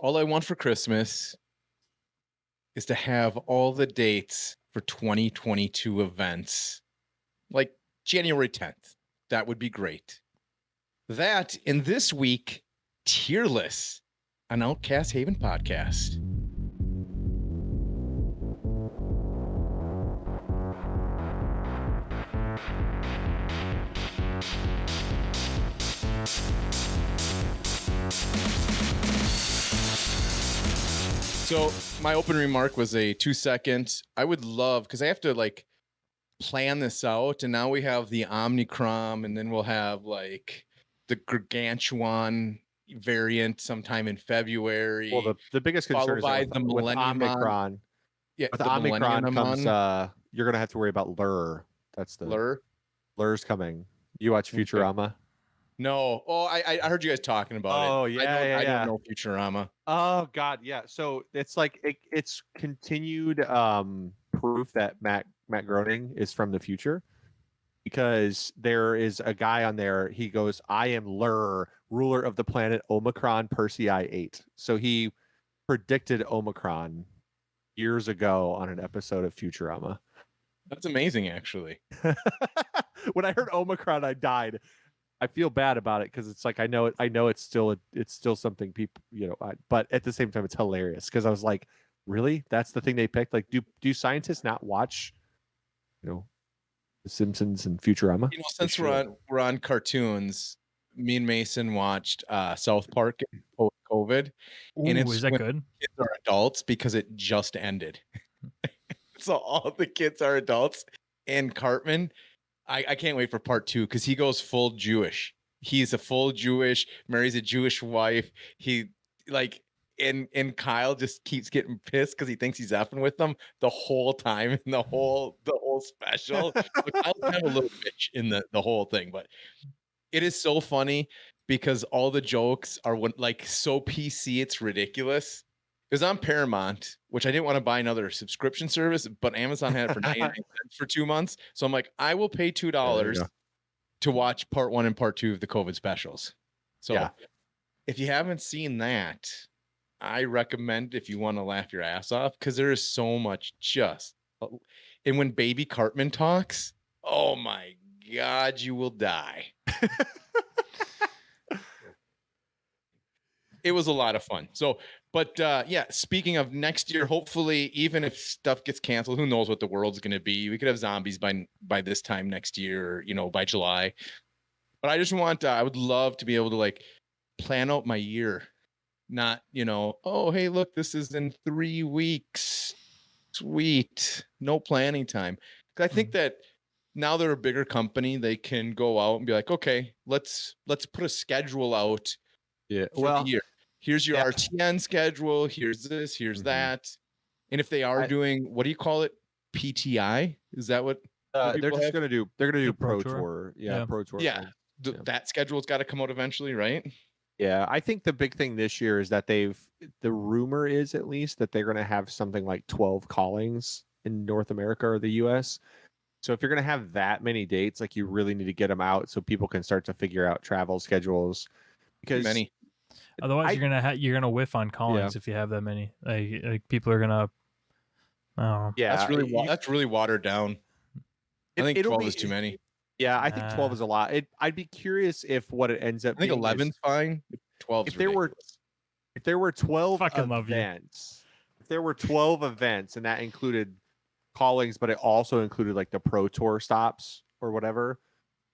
All I want for Christmas is to have all the dates for 2022 events, like January 10th. That would be great. That in this week, Tierless, an Outcast Haven podcast. So my opening remark was a 2-second. I would love, because I have to like plan this out, and now we have the Omicron, and then we'll have like the Gargantuan variant sometime in February. Well, the biggest concern is by the with Millennium Omicron. Yeah, with Omicron comes, you're gonna have to worry about Lure. That's the Lure's coming. You watch Futurama? Okay. No. Oh, I heard you guys talking about it. Oh yeah, I don't know Futurama. Oh God, yeah. So it's like it's continued proof that Matt Groening is from the future, because there is a guy on there. He goes, "I am Lur, ruler of the planet Omicron Persei 8." So he predicted Omicron years ago on an episode of Futurama. That's amazing, actually. When I heard Omicron, I died. I feel bad about it because it's like I know it's still something people, but at the same time it's hilarious because I was like, really? That's the thing they picked? Like, do scientists not watch, The Simpsons and Futurama? Since we're on cartoons, me and Mason watched South Park post COVID. And is that good? Kids are adults because it just ended. So all the kids are adults, and Cartman, I can't wait for part 2 because he goes full Jewish. He's a full Jewish, marries a Jewish wife. He and Kyle just keeps getting pissed because he thinks he's effing with them the whole time in the whole special. Kyle's kind of a little bitch in the whole thing, but it is so funny because all the jokes are so PC, it's ridiculous. It was on Paramount, which I didn't want to buy another subscription service, but Amazon had it for 99 cents for 2 months. So I'm like, I will pay $2 to watch part 1 and part 2 of the COVID specials. So if you haven't seen that, I recommend, if you want to laugh your ass off, because there is so much and when Baby Cartman talks, oh my God, you will die. It was a lot of fun. So, but speaking of next year, hopefully, even if stuff gets canceled, who knows what the world's going to be? We could have zombies by this time next year, by July. But I just I would love to be able to plan out my year, not, oh, hey, look, this is in 3 weeks. Sweet. No planning time. 'Cause I think that now they're a bigger company, they can go out and be like, okay, let's put a schedule out. Yeah. For the year. Here's your RTN schedule. Here's this. Here's that. And if they are doing, what do you call it? PTI? Is that what they're just going to do? They're going to do Pro Tour. Yeah, Pro Tour. Yeah. That schedule's got to come out eventually, right? Yeah, I think the big thing this year is that the rumor is at least that they're going to have something like 12 callings in North America or the US. So if you're going to have that many dates, you really need to get them out so people can start to figure out travel schedules. Because otherwise you're gonna whiff on callings if you have that many. Like people are gonna. Oh yeah, that's really watered down. I think 12 is too many. Yeah, I think 12 is a lot. I'd be curious if what it ends up. I think 11's fine. 12. If there were 12 events, if there were 12 events and that included callings, but it also included the Pro Tour stops or whatever,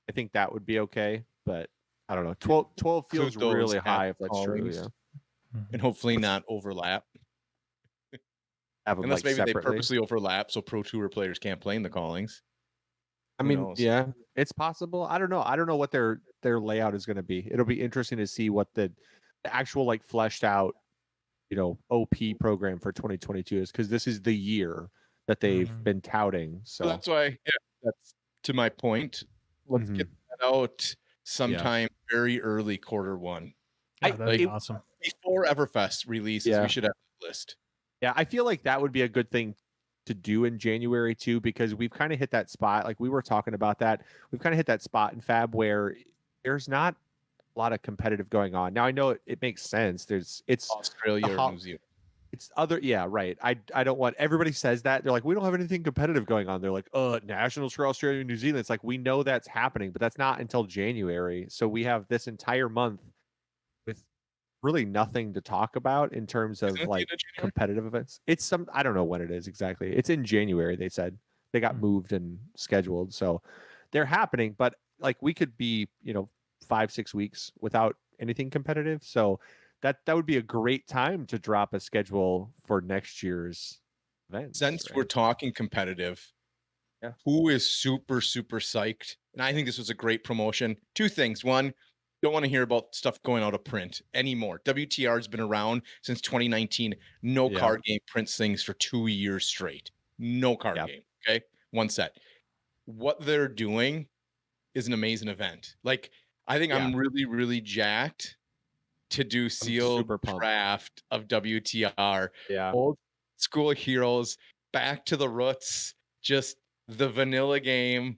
I think that would be okay. But I don't know. 12 feels really high if that's true. Yeah. And hopefully not overlap. Unless maybe separately. They purposely overlap so Pro Tour players can't play in the callings. I mean, yeah, it's possible. I don't know. I don't know what their layout is going to be. It'll be interesting to see what the actual fleshed out, OP program for 2022 is, because this is the year that they've been touting. So that's why, that's to my point. Let's get that out sometime very early Q1. That'd be awesome. Before Everfest releases, we should have a list. Yeah, I feel like that would be a good thing to do in January too, because we've kind of hit that spot. We were talking about that. We've kind of hit that spot in Fab where there's not a lot of competitive going on. Now I know it makes sense. It's Australia or New Zealand. It's other, yeah, right. I don't want, everybody says that. They're like, we don't have anything competitive going on. They're like, nationals for Australia and New Zealand. It's like, we know that's happening, but that's not until January. So we have this entire month with really nothing to talk about in terms of like competitive events. It's I don't know when it is exactly. It's in January, they said. They got moved and scheduled. So they're happening, but like we could be, 5-6 weeks without anything competitive. So that would be a great time to drop a schedule for next year's event. Since we're talking competitive, who is super, super psyched? And I think this was a great promotion. Two things. One, don't want to hear about stuff going out of print anymore. WTR has been around since 2019. No card game prints things for 2 years straight. No card game. Okay. One set. What they're doing is an amazing event. Like, I think I'm really, really jacked to do sealed draft of WTR. Yeah. Old school heroes, back to the roots, just the vanilla game.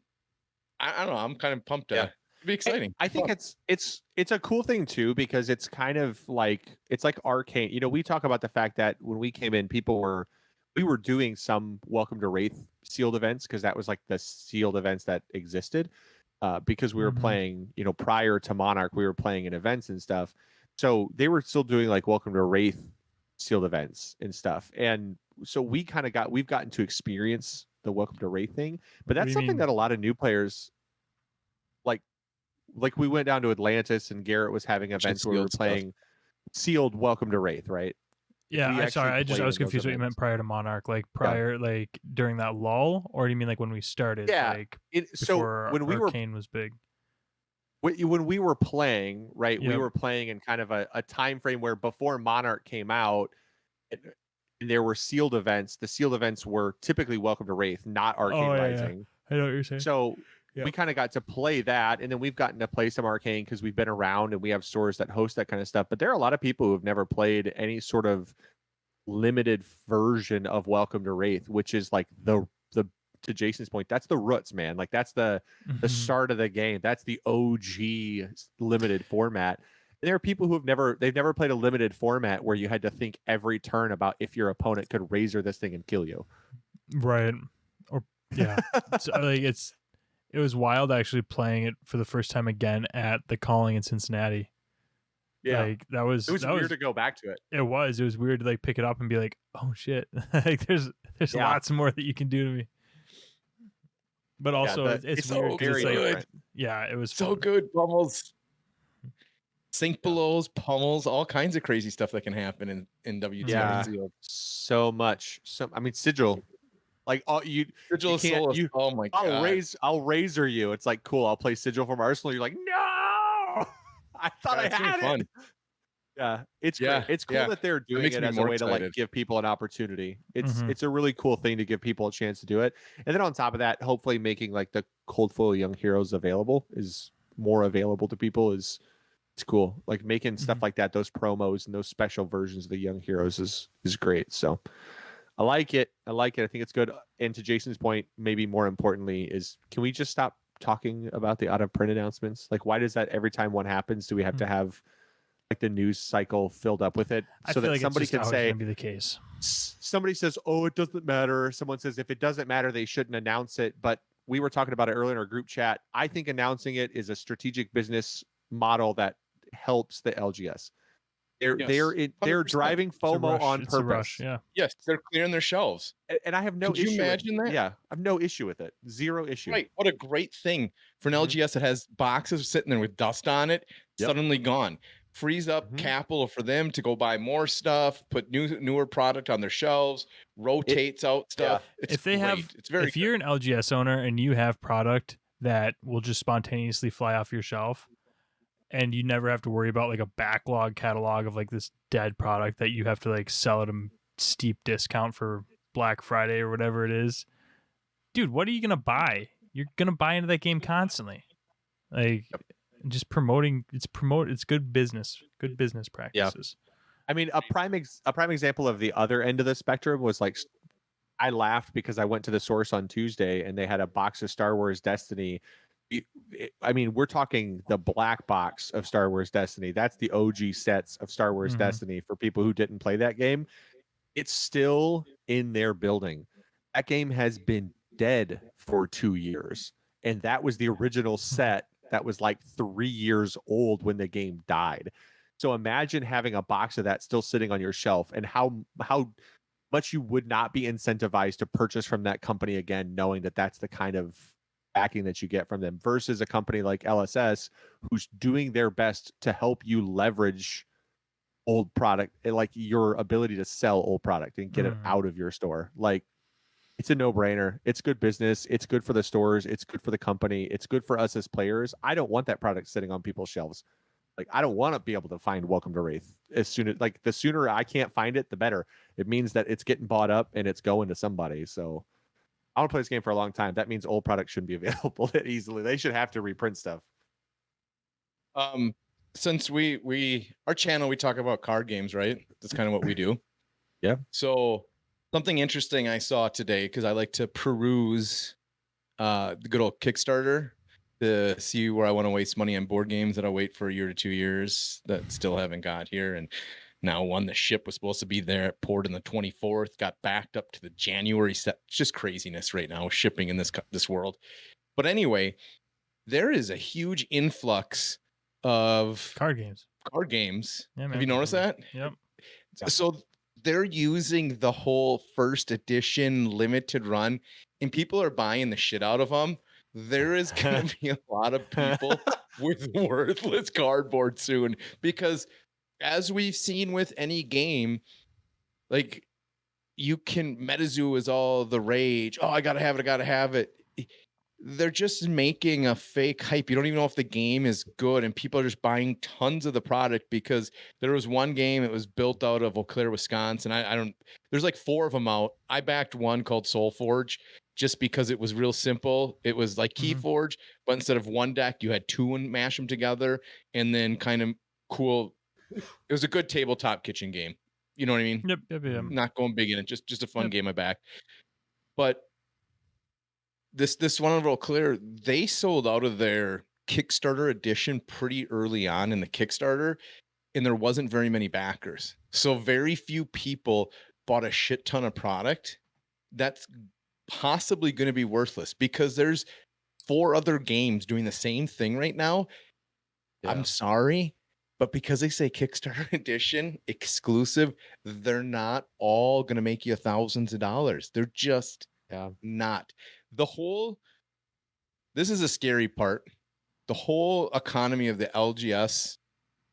I don't know. I'm kind of pumped to it'd be exciting. I think it's a cool thing too, because it's kind of like, it's like Arcane. We talk about the fact that when we came in, we were doing some Welcome to Wraith sealed events, because that was like the sealed events that existed. Because we were playing, prior to Monarch, we were playing in events and stuff. So they were still doing like Welcome to Wraith sealed events and stuff. And so we've gotten to experience the Welcome to Wraith thing. But that's something that a lot of new players, like we went down to Atlantis and Garrett was having events where we were playing sealed Welcome to Wraith, right? Yeah, I was confused what you meant prior to Monarch, like prior, like during that lull, or do you mean like when we started? Yeah. Like So when Arcane was big. When we were playing, right, we were playing in kind of a time frame where before Monarch came out, and there were sealed events. The sealed events were typically Welcome to Wraith, not Arcane Rising. I know what you're saying. So we kind of got to play that, and then we've gotten to play some Arcane because we've been around and we have stores that host that kind of stuff. But there are a lot of people who have never played any sort of limited version of Welcome to Wraith, which is like the to Jason's point, that's the roots, man. Like that's the start of the game. That's the OG limited format. And there are people who they've never played a limited format where you had to think every turn about if your opponent could razor this thing and kill you. Right. Or so, like it was wild actually playing it for the first time again at the Calling in Cincinnati. Yeah, like it was weird to go back to it. It was weird to like pick it up and be like, oh shit, like there's lots more that you can do to me. But also it's weird because it's like, good. Yeah, it was so good. Pummels, sink belows, pummels, all kinds of crazy stuff that can happen in WTR. Yeah, so much. I mean, Sigil. Like Sigil you oh my god! I'll razor you. It's like cool. I'll play Sigil from Arsenal. You're like, no, I thought I had it. Fun. Yeah, it's great. It's cool that they're doing it as a way to like give people an opportunity. It's a really cool thing to give people a chance to do it. And then on top of that, hopefully making like the Cold Foil Young Heroes more available to people it's cool. Like making stuff like that, those promos and those special versions of the Young Heroes is great. So I like it. I think it's good. And to Jason's point, maybe more importantly is, can we just stop talking about the out of print announcements? Like, why does that every time one happens, do we have to have like the news cycle filled up with it so that like somebody can say, be the case. Somebody says, oh, it doesn't matter. Someone says, if it doesn't matter, they shouldn't announce it. But we were talking about it earlier in our group chat. I think announcing it is a strategic business model that helps the LGS. They're driving FOMO on purpose. Yes, they're clearing their shelves. And I have no issue. Could you imagine that? Yeah, I have no issue with it. Zero issue. Right. What a great thing for an LGS that has boxes sitting there with dust on it, suddenly gone. Frees up capital for them to go buy more stuff, put newer product on their shelves, rotates out stuff. It's if they great. If you're an LGS owner and you have product that will just spontaneously fly off your shelf, and you never have to worry about like a backlog catalog of like this dead product that you have to like sell at a steep discount for Black Friday or whatever it is, dude, what are you gonna buy? You're gonna buy into that game constantly. Like just promoting, it's good business practices. I mean, a prime example of the other end of the spectrum was like, I laughed because I went to the source on Tuesday and they had a box of Star Wars Destiny I mean, we're talking the black box of Star Wars Destiny. That's the OG sets of Star Wars Mhm. Destiny for people who didn't play that game. It's still in their building. That game has been dead for 2 years. And that was the original set that was like 3 years old when the game died. So imagine having a box of that still sitting on your shelf, and how much you would not be incentivized to purchase from that company again, knowing that that's the kind of backing that you get from them, versus a company like LSS who's doing their best to help you leverage old product, like your ability to sell old product and get it out of your store. Like, it's a no-brainer. It's good business. It's good for the stores. It's good for the company. It's good for us as players. I don't want that product sitting on people's shelves. Like, I don't want to be able to find Welcome to Wraith as soon as, like, the sooner I can't find it, the better. It means that it's getting bought up and it's going to somebody. So I want to play this game for a long time. That means old products shouldn't be available that easily. They should have to reprint stuff. Since our channel, we talk about card games, right? That's kind of what we do. Yeah. So something interesting I saw today, because I like to peruse the good old Kickstarter to see where I want to waste money on board games that I'll wait for a year to 2 years that still haven't got here. And now one, the ship was supposed to be there at port on the 24th, got backed up to the January set. It's just craziness right now, shipping in this world. But anyway, there is a huge influx of Card games. Yeah, man. Have you noticed that? Yep. So they're using the whole first edition limited run, and people are buying the shit out of them. There is going to be a lot of people with worthless cardboard soon, because as we've seen with any game, like, you can, MetaZoo is all the rage. Oh, I gotta have it. They're just making a fake hype. You don't even know if the game is good, and people are just buying tons of the product because there was one game that was built out of Eau Claire, Wisconsin. I don't, there's like 4 of them out. I backed one called Soul Forge just because it was real simple. It was like Keyforge, but instead of one deck, you had 2 and mash them together, and then kind of cool. It was a good tabletop kitchen game. You know what I mean? Yep. Not going big in it, just a fun game I backed. But this one of Eau Claire, they sold out of their Kickstarter edition pretty early on in the Kickstarter, and there wasn't very many backers. So very few people bought a shit ton of product that's possibly going to be worthless, because there's 4 other games doing the same thing right now. Yeah. I'm sorry, but because they say Kickstarter edition exclusive, they're not all going to make you thousands of dollars. They're just not. This is a scary part. The whole economy of the LGS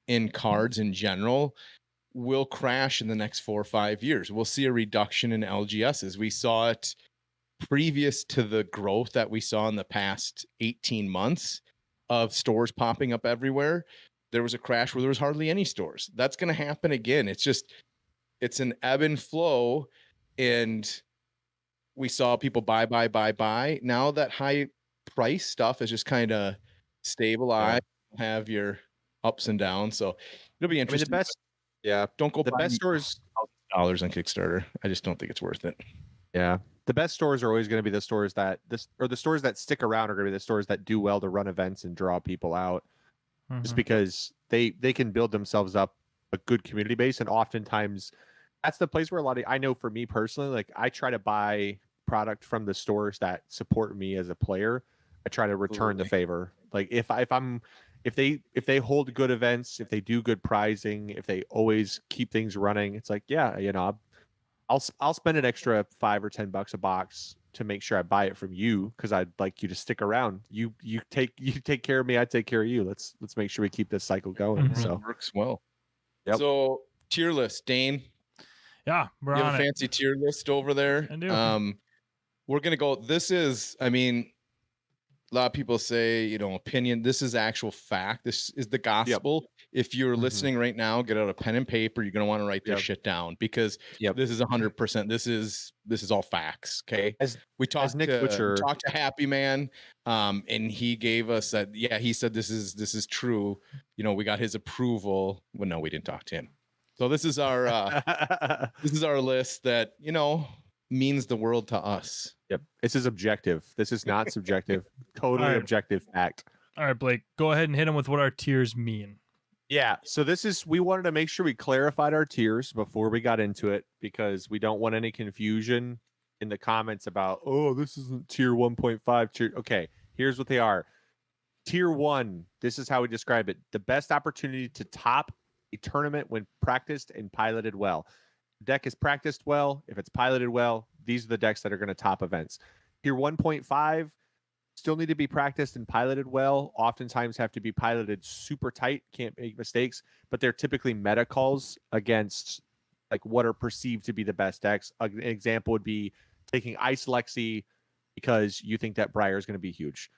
in cards in general will crash in the next 4 or 5 years. We'll see a reduction in LGSs. We saw it previous to the growth that we saw in the past 18 months of stores popping up everywhere. There was a crash where there was hardly any stores. That's going to happen again. It's an ebb and flow, and we saw people buy. Now that high price stuff is just kind of stabilized, have your ups and downs. So it'll be interesting. I mean, don't go the buy best stores $1,000 on Kickstarter. I just don't think it's worth it. Yeah. The best stores are always going to be the stores that the stores that stick around are going to be the stores that do well to run events and draw people out. Just because they can build themselves up a good community base, and oftentimes that's the place where I know for me personally, like, I try to buy product from the stores that support me as a player. I try to return the favor. Like, if they hold good events, if they do good prizing, if they always keep things running, it's like, I'll spend an extra $5 or $10 a box to make sure I buy it from you, because I'd like you to stick around. You take care of me, I take care of you. Let's make sure we keep this cycle going. So it works well. Yep. So tier list, Dane. Yeah, we're you on have a fancy tier list over there. I do. We're gonna go. This is, I mean, a lot of people say, opinion. This is actual fact. This is the gospel. Yep. If you're listening right now, get out a pen and paper. You're going to want to write this shit down, because this is 100%. This is all facts. Okay. We talked to Happy Man, and he gave us that. Yeah. He said, this is true. We got his approval. Well, no, we didn't talk to him. So this is our, this is our list that, means the world to us. Yep. This is objective. This is not subjective. Totally All right. objective fact. All right, Blake, go ahead and hit him with what our tiers mean. Yeah. So we wanted to make sure we clarified our tiers before we got into it because we don't want any confusion in the comments about, oh, this isn't tier 1.5 tier. Okay, here's what they are. Tier 1, this is how we describe it. The best opportunity to top a tournament when practiced and piloted well. The deck is practiced well. If it's piloted well, these are the decks that are going to top events. Tier 1.5 still need to be practiced and piloted well. Oftentimes have to be piloted super tight, can't make mistakes, but they're typically meta calls against like what are perceived to be the best decks. An example would be taking Ice Lexi because you think that Briar is going to be huge.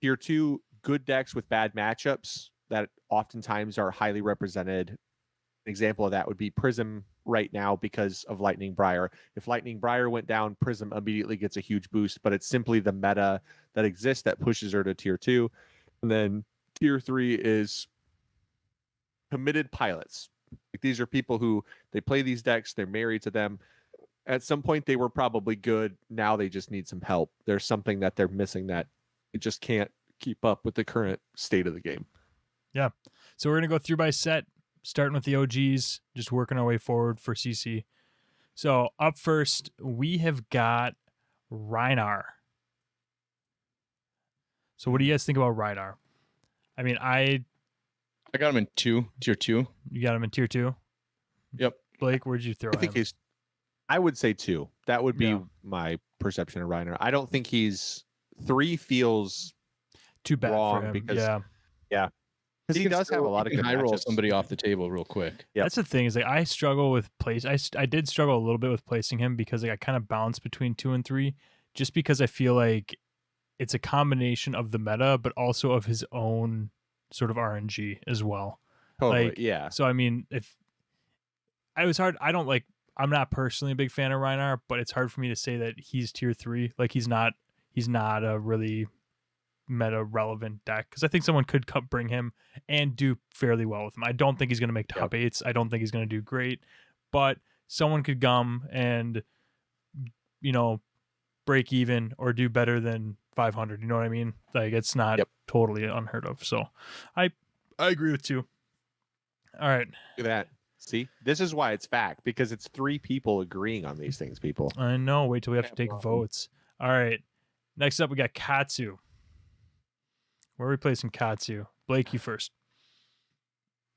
Tier 2, good decks with bad matchups that oftentimes are highly represented. An example of that would be Prism right now because of Lightning Briar. If Lightning Briar went down, Prism immediately gets a huge boost, but it's simply the meta that exists that pushes her to tier 2. And then tier 3 is committed pilots. Like these are people who they play these decks, they're married to them. At some point they were probably good. Now they just need some help. There's something that they're missing that it just can't keep up with the current state of the game. Yeah. So we're going to go through by set, starting with the OGs, just working our way forward for CC. So up first, we have got Rhinar. So what do you guys think about Rhinar? I mean, I got him in tier 2. You got him in tier 2? Yep. Blake, where'd you throw I think him? I would say 2. That would be Yeah. my perception of Reiner. I don't think 3 feels Too bad wrong for him. because Yeah. because he can does have a still- lot he of can good high roll matchups. somebody off the table real quick. Yep. That's the thing is like I struggle with place. I did struggle a little bit with placing him because like I kind of bounce between 2 and 3 just because I feel like it's a combination of the meta but also of his own sort of RNG as well. Totally, like, yeah. So I mean, if I was hard, I'm not personally a big fan of Rhinar, but it's hard for me to say that he's tier 3. Like he's not a really meta relevant deck because I think someone could bring him and do fairly well with him. I don't think he's going to make top 8s. I don't think he's going to do great, but someone could gum and break even or do better than 500. You know what I mean? Like it's not totally unheard of. So I agree with 2. All right. Look at that. See, this is why it's fact because it's 3 people agreeing on these things. People. I know. Wait till we have to take votes. All right. Next up, we got Katsu. Where are we placing Katsu? Blake, you first.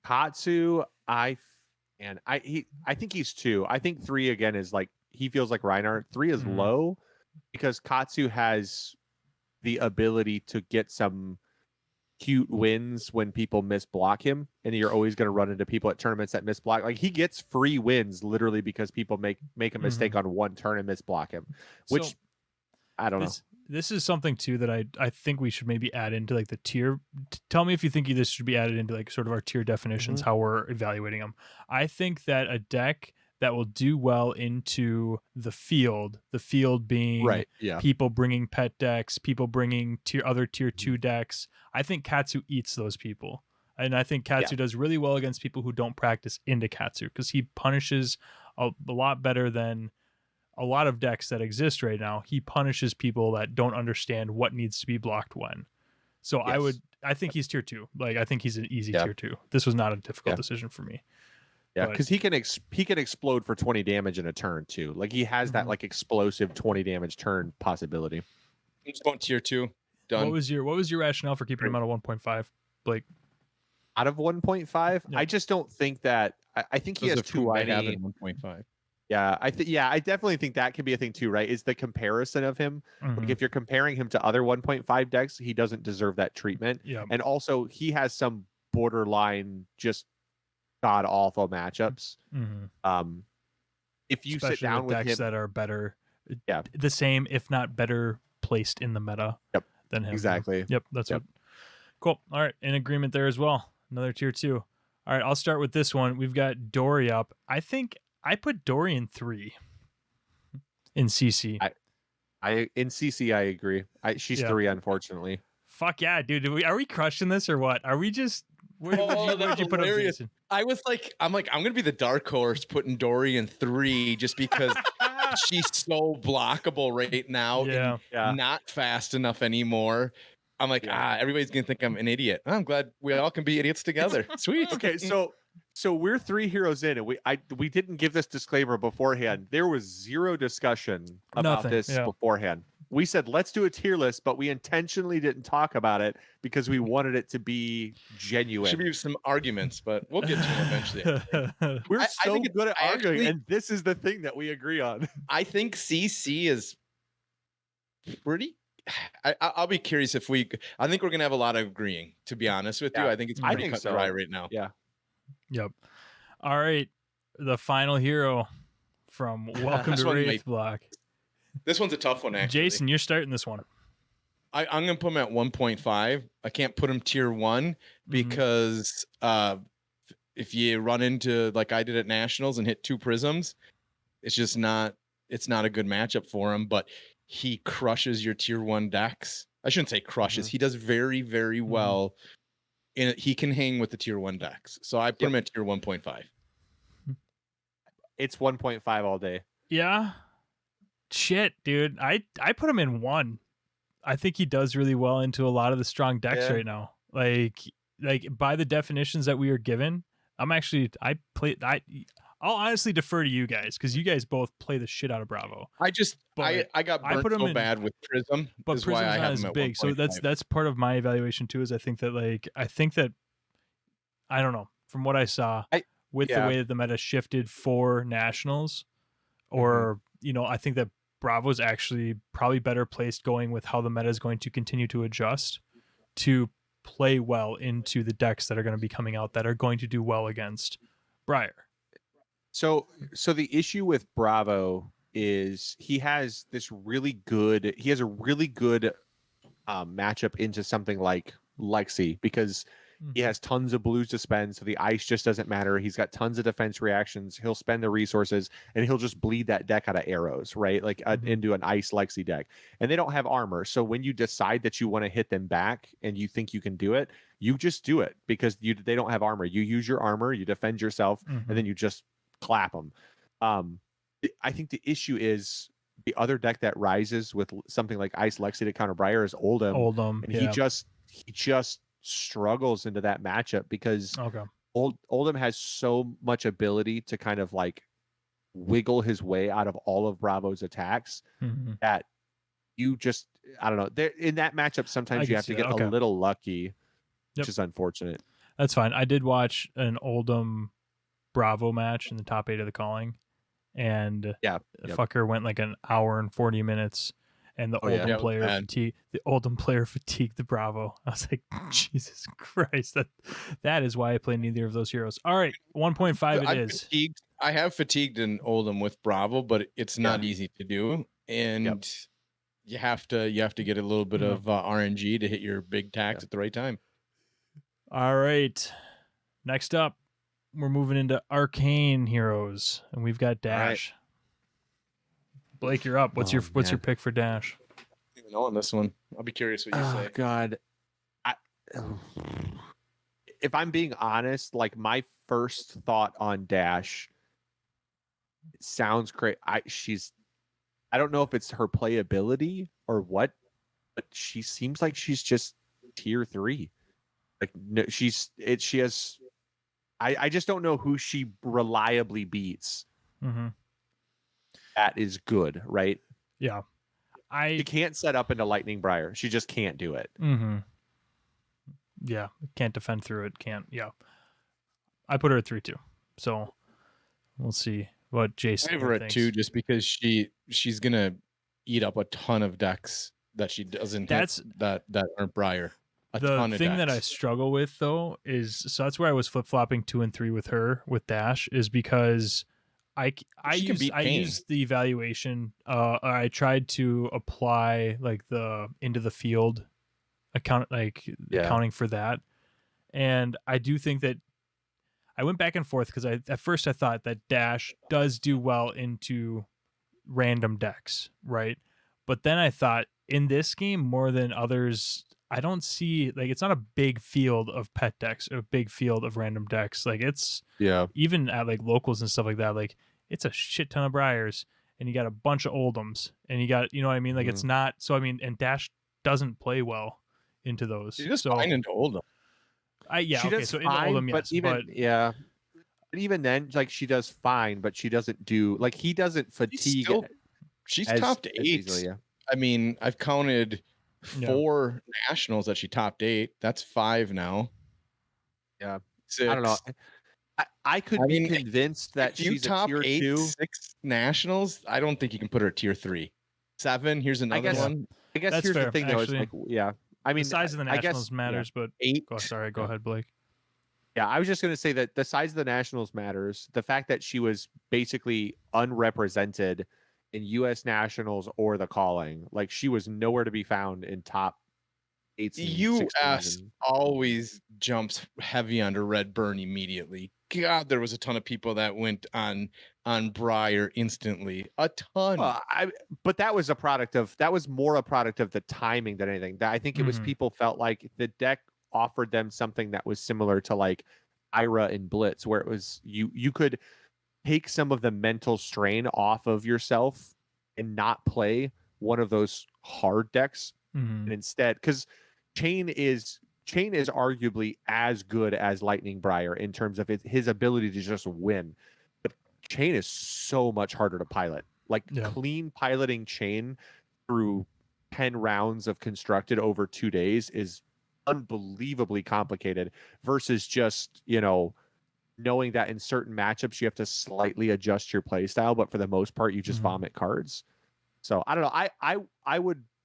Katsu, I think he's 2. I think 3 again is like he feels like Reinhardt. 3 is low because Katsu has the ability to get some cute wins when people misblock him, and you're always going to run into people at tournaments that misblock. Like he gets free wins literally because people make a mistake on one turn and misblock him, which So, I don't know. This is something too that I think we should maybe add into like the tier. Tell me if you think this should be added into like sort of our tier definitions, how we're evaluating them. I think that a deck that will do well into the field being people bringing pet decks, people bringing other tier 2 decks. I think Katsu eats those people. And I think Katsu does really well against people who don't practice into Katsu because he punishes a lot better than a lot of decks that exist right now. He punishes people that don't understand what needs to be blocked when. So I think he's tier 2. Like I think he's an easy tier 2. This was not a difficult decision for me. Yeah, because he can explode for 20 damage in a turn too. Like he has that like explosive 20 damage turn possibility. I'm just going tier 2. Done. What was your rationale for keeping him out of 1.5, Blake? Out of 1.5, I just don't think that. I think he has too many. I have in 1.5. Yeah, I definitely think that could be a thing too, right? Is the comparison of him. Like if you're comparing him to other 1.5 decks, he doesn't deserve that treatment. Yeah. And also he has some borderline just god awful matchups. If you Especially sit down with decks him that are better, the same if not better placed in the meta than him. Exactly. Yep, that's what. Cool. All right, in agreement there as well. Another tier 2. All right, I'll start with this one. We've got Dory up. I think I put Dory in 3 in CC. In CC I agree. She's 3 unfortunately. Fuck yeah, dude. Are we crushing this or what? Are we just where'd you put up Jason? I'm gonna be the dark horse putting Dory in 3 just because she's so blockable right now. Yeah. And not fast enough anymore. I'm like, everybody's gonna think I'm an idiot. I'm glad we all can be idiots together. Sweet. Okay, so we're 3 heroes in, and we didn't give this disclaimer beforehand. There was zero discussion about Nothing, this beforehand. We said let's do a tier list, but we intentionally didn't talk about it because we wanted it to be genuine. Should be some arguments, but we'll get to them eventually. We're I so think good at arguing, actually- and this is the thing that we agree on. I think CC is pretty. I'll be curious if I think we're gonna have a lot of agreeing. To be honest with you, I think it's I pretty think cut so. dry right now. Yeah. Yep. All right. The final hero from Welcome This to one Wraith Block. This one's a tough one, actually. Jason, you're starting this one. I'm gonna put him at 1.5. I can't put him tier 1 because if you run into like I did at Nationals and hit 2 prisms, it's just not a good matchup for him. But he crushes your tier 1 decks. I shouldn't say crushes. He does very, very well. And he can hang with the tier 1 decks. So I put him at tier 1.5. It's 1.5 all day. Yeah. Shit, dude. I put him in 1. I think he does really well into a lot of the strong decks right now. Like by the definitions that we are given, I'll honestly defer to you guys because you guys both play the shit out of Bravo. I got burnt put him so bad with Prism. But is Prism's why I not have as him at big. So 1.5. that's part of my evaluation too. Is I think that I don't know, from what I saw with the way that the meta shifted for Nationals, or I think that Bravo's actually probably better placed going with how the meta is going to continue to adjust to play well into the decks that are going to be coming out that are going to do well against Briar. So the issue with Bravo is he has a really good matchup into something like Lexi because he has tons of blues to spend, so the ice just doesn't matter. He's got tons of defense reactions. He'll spend the resources, and he'll just bleed that deck out of arrows, right? Like into an ice Lexi deck. And they don't have armor, so when you decide that you want to hit them back and you think you can do it, you just do it because they don't have armor. You use your armor, you defend yourself, and then you just clap them. I think the issue is the other deck that rises with something like Ice Lexi to counter Briar is Oldhim. And he just struggles into that matchup because Oldhim has so much ability to kind of like wiggle his way out of all of Bravo's attacks that you just, I don't know. In that matchup, sometimes you have to get a little lucky, which is unfortunate. That's fine. I did watch an Oldhim Bravo match in the top 8 of the calling, and the fucker went like an hour and 40 minutes, and the Oldhim player fatigued the Bravo. I was like, Jesus Christ, that is why I play neither of those heroes. All right, 1.5 it is. I have fatigued an Oldhim with Bravo, but it's not easy to do, and you have to get a little bit of RNG to hit your big tax at the right time. All right, next up, we're moving into Arcane heroes, and we've got Dash. Right. Blake, you're up. What's your pick for Dash? I don't even know on this one. I'll be curious what you say. Oh God, if I'm being honest, like my first thought on Dash, it sounds great. I don't know if it's her playability or what, but she seems like she's just tier 3. Like no, she has. I just don't know who she reliably beats. That is good, right? Yeah. She can't set up into Lightning Briar. She just can't do it. Yeah. Can't defend through it. Can't. Yeah. I put her at 3-2. So we'll see what Jason I have her at thinks. 2 just because she's going to eat up a ton of decks that she doesn't hit that aren't Briar. The thing that I struggle with though is, so that's where I was flip-flopping 2 and 3 with her with Dash, is because I used the evaluation. I tried to apply like the into the field accounting for that, and I do think that I went back and forth because at first I thought that Dash does do well into random decks, right? But then I thought in this game more than others, I don't see, like, it's not a big field of pet decks, a big field of random decks. Like, it's even at like locals and stuff like that, like it's a shit ton of Briars, and you got a bunch of Oldhams, and you got, you know what I mean? Like it's not, so I mean, and Dash doesn't play well into those. She's just so fine into Oldham. yeah, she okay, does so into fine, Oldham, yes, but even then, like she does fine, but she doesn't do like he doesn't fatigue. She's as, topped as 8. easily, yeah. I mean, I've counted Yeah. 4 nationals that she topped 8. That's 5 now. Yeah. 6. I don't know. I could be convinced that if you she's top a tier 8, 2. 6 nationals, I don't think you can put her at tier 3. 7, here's another one. I guess That's here's fair, the thing, though. It's actually. like, yeah. I mean, the size of the I guess, nationals matters, but 8. go ahead, Blake. Yeah, I was just going to say that the size of the nationals matters. The fact that she was basically unrepresented in U.S. nationals or the calling, like she was nowhere to be found in top 8s. US always jumps heavy onto Red Burn immediately. God, there was a ton of people that went on Briar instantly. A ton. Well, but that was more a product of the timing than anything. That I think it was people felt like the deck offered them something that was similar to like Ira and Blitz, where it was you could take some of the mental strain off of yourself and not play one of those hard decks, and instead, because Chain is arguably as good as Lightning Briar in terms of his ability to just win. But Chain is so much harder to pilot. Like clean piloting Chain through 10 rounds of constructed over 2 days is unbelievably complicated versus just, knowing that in certain matchups you have to slightly adjust your play style, but for the most part you just vomit cards. So I don't know.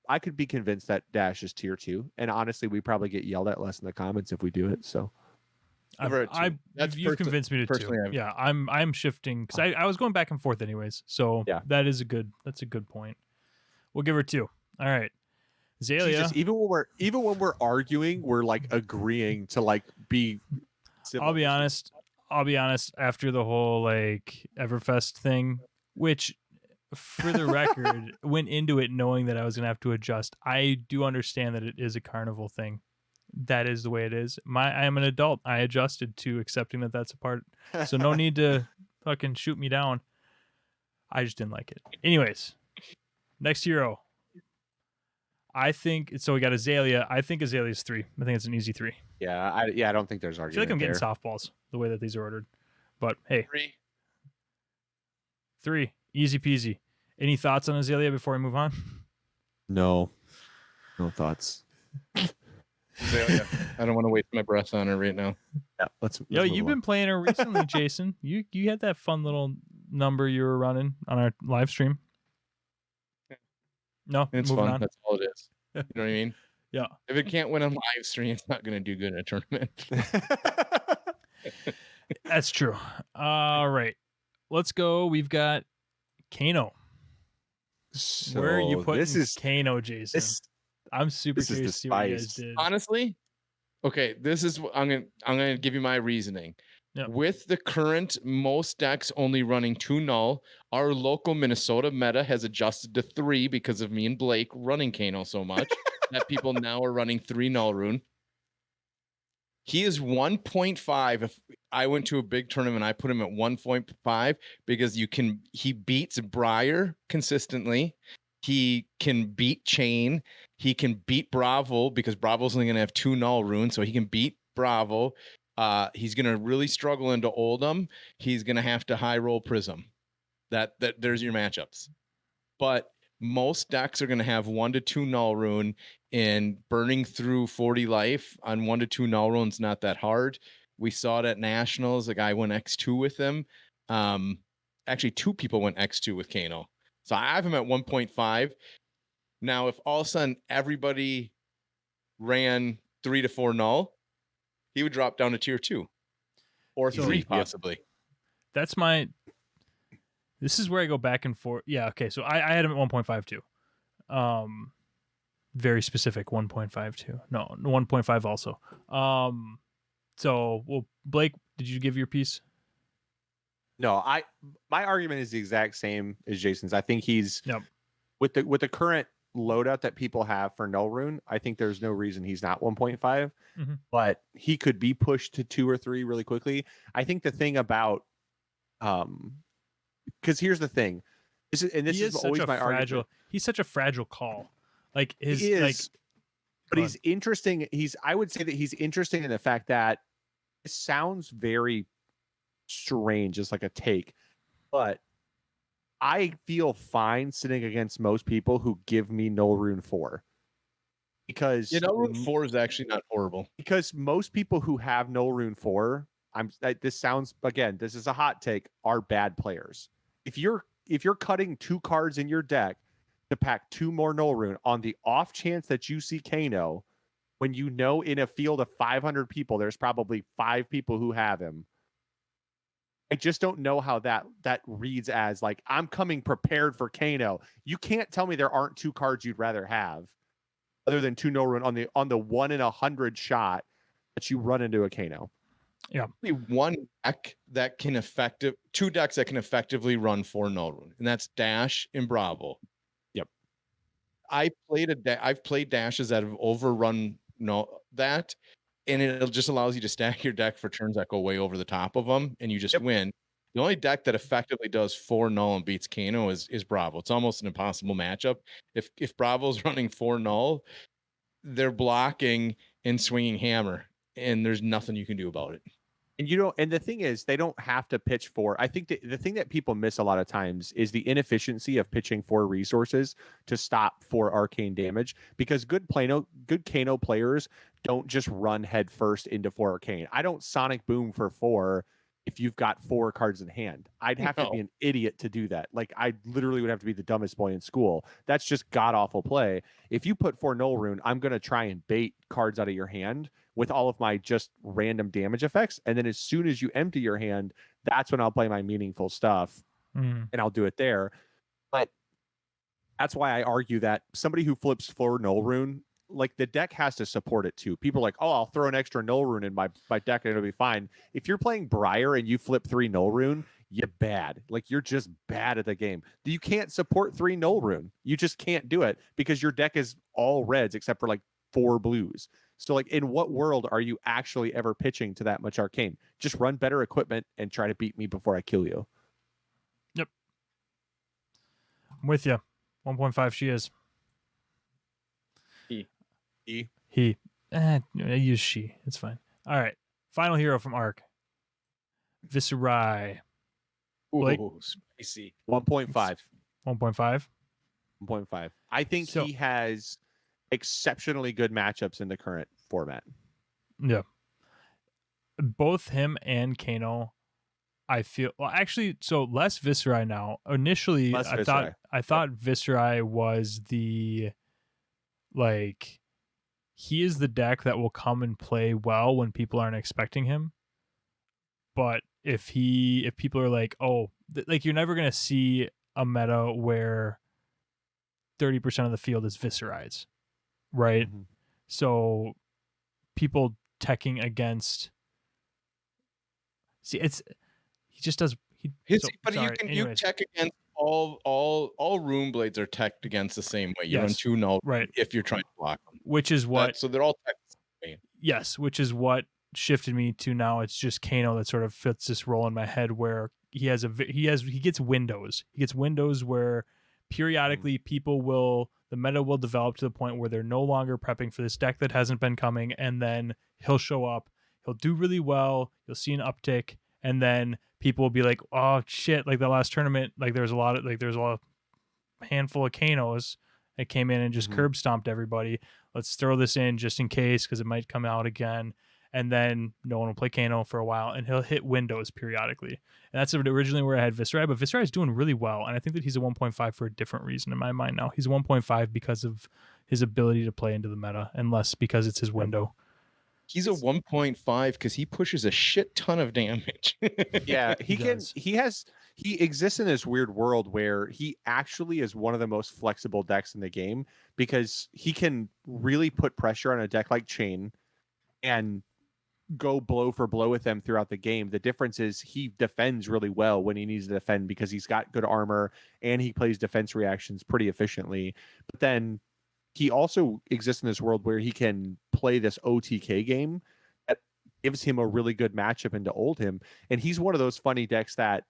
I could be convinced that Dash is tier 2, and honestly, we probably get yelled at less in the comments if we do it. So, you've convinced me to 2. Yeah, I'm shifting because I was going back and forth anyways. So that's a good point. We'll give her 2. All right, Azalea. Jesus, even when we're arguing, we're like agreeing to like be. I'll be honest. After the whole like Everfest thing, which, for the record, went into it knowing that I was going to have to adjust. I do understand that it is a carnival thing. That is the way it is. I am an adult. I adjusted to accepting that that's a part. So no need to fucking shoot me down. I just didn't like it. Anyways, next hero. I think so. We got Azalea. I think Azalea's 3. I think it's an easy 3. Yeah, I don't think there's argument. I feel like I'm getting softballs the way that these are ordered. But hey, 3, easy peasy. Any thoughts on Azalea before I move on? No thoughts. Azalea. I don't want to waste my breath on her right now. Yeah, let's you've been playing her recently, Jason. You had that fun little number you were running on our live stream. No, it's moving fun. on. That's all it is. You know what I mean? Yeah. If it can't win on live stream, it's not going to do good in a tournament. That's true. All right, let's go. We've got Kano. So where are you putting Kano, Jason? I'm super curious to see what you guys did. Honestly, okay, this is I'm gonna give you my reasoning. Yep. With the current most decks only running 2 null, our local Minnesota meta has adjusted to 3 because of me and Blake running Kano so much that people now are running 3 null rune. He is 1.5. If I went to a big tournament, I put him at 1.5 because he beats Briar consistently. He can beat Chain. He can beat Bravo because Bravo's only going to have 2 null runes, so he can beat Bravo. He's going to really struggle into Oldham. He's going to have to high roll Prism. That there's your matchups. But most decks are going to have 1 to 2 null rune, and burning through 40 life on 1 to 2 null rune's not that hard. We saw it at Nationals. A guy went X2 with him. Actually, 2 people went X2 with Kano. So I have him at 1.5. Now, if all of a sudden everybody ran 3 to 4 null, he would drop down to tier 2 or 3 possibly. That's this is where I go back and forth. Yeah. Okay. So I had him at 1.52. Very specific 1.52. No, 1.5 also. So, well, Blake, did you give your piece? No, my argument is the exact same as Jason's. I think he's with the current loadout that people have for null rune. I think there's no reason he's not 1.5, but he could be pushed to 2 or 3 really quickly. I think the thing about, because here's the thing, This is such always a my fragile. argument. He's such a fragile call. Like his He is, like, but he's interesting. I would say that he's interesting in the fact that it sounds very strange, just like a take, but I feel fine sitting against most people who give me Null Rune 4. Because Null Rune 4 is actually not horrible. Because most people who have Null Rune 4, this sounds, again, this is a hot take, are bad players. If you're cutting 2 cards in your deck to pack 2 more Null Rune on the off chance that you see Kano, when you know in a field of 500 people, there's probably 5 people who have him. I just don't know how that reads as like, I'm coming prepared for Kano. You can't tell me there aren't 2 cards you'd rather have other than 2 Null Rune on the 1 in 100 shot that you run into a Kano. Yeah. One deck that can 2 decks that can effectively run 4 Null Rune, and that's Dash and Bravo. Yep. I've played dashes that have overrun that, and it just allows you to stack your deck for turns that go way over the top of them, and you just win. The only deck that effectively does 4 Null and beats Kano is Bravo. It's almost an impossible matchup. If Bravo's running 4 Null, they're blocking and swinging hammer, and there's nothing you can do about it. And the thing is, they don't have to pitch for. I think the thing that people miss a lot of times is the inefficiency of pitching 4 resources to stop 4 arcane damage, because good Kano players don't just run head first into 4 arcane. I don't Sonic Boom for 4 if you've got 4 cards in hand. I'd have to be an idiot to do that. Like, I literally would have to be the dumbest boy in school. That's just god-awful play. If you put 4 Null Rune, I'm going to try and bait cards out of your hand with all of my just random damage effects. And then as soon as you empty your hand, that's when I'll play my meaningful stuff. And I'll do it there. But that's why I argue that somebody who flips 4 Null Rune, like, the deck has to support it too. People are like, oh, I'll throw an extra Null Rune in my deck and it'll be fine. If you're playing Briar and you flip 3 Null Rune, you're bad. Like, you're just bad at the game. You can't support 3 Null Rune. You just can't do it because your deck is all reds except for like 4 blues. So, like, in what world are you actually ever pitching to that much arcane? Just run better equipment and try to beat me before I kill you. Yep. I'm with you. 1.5 she is. He. I use she. It's fine. All right. Final hero from Arc. Viserai. Blake? Ooh, spicy. 1.5. 1.5? 1.5. I think he has exceptionally good matchups in the current format. Yeah. Both him and Kano, I feel, well, actually, so less Viserai now. Initially, I thought Viserai was the, like, he is the deck that will come and play well when people aren't expecting him. But if people are like, oh, like, you're never going to see a meta where 30% of the field is Viserai's, right? Mm-hmm. So people teching against, see, he just does. You tech against all Rune Blades are teched against the same way. You run 2 Null, right? If you're trying to block them, which is what. So they're all teched the same way. Yes, which is what shifted me to now. It's just Kano that sort of fits this role in my head where he gets windows. He gets windows where periodically the meta will develop to the point where they're no longer prepping for this deck that hasn't been coming, and then he'll show up. He'll do really well. You'll see an uptick, and then people will be like, "Oh shit!" Like the last tournament, like there's a lot of handful of Kanos that came in and just curb stomped everybody. Let's throw this in just in case because it might come out again. And then no one will play Kano for a while, and he'll hit windows periodically. And that's originally where I had Viserai, but Viserai is doing really well, and I think that he's a 1.5 for a different reason in my mind now. He's a 1.5 because of his ability to play into the meta, and less because it's his window. He's a 1.5 because he pushes a shit ton of damage. Yeah, he exists in this weird world where he actually is one of the most flexible decks in the game because he can really put pressure on a deck like Chain and go blow for blow with them throughout the game. The difference is he defends really well when he needs to defend because he's got good armor and he plays defense reactions pretty efficiently. But then he also exists in this world where he can play this OTK game that gives him a really good matchup into ult him. And he's one of those funny decks that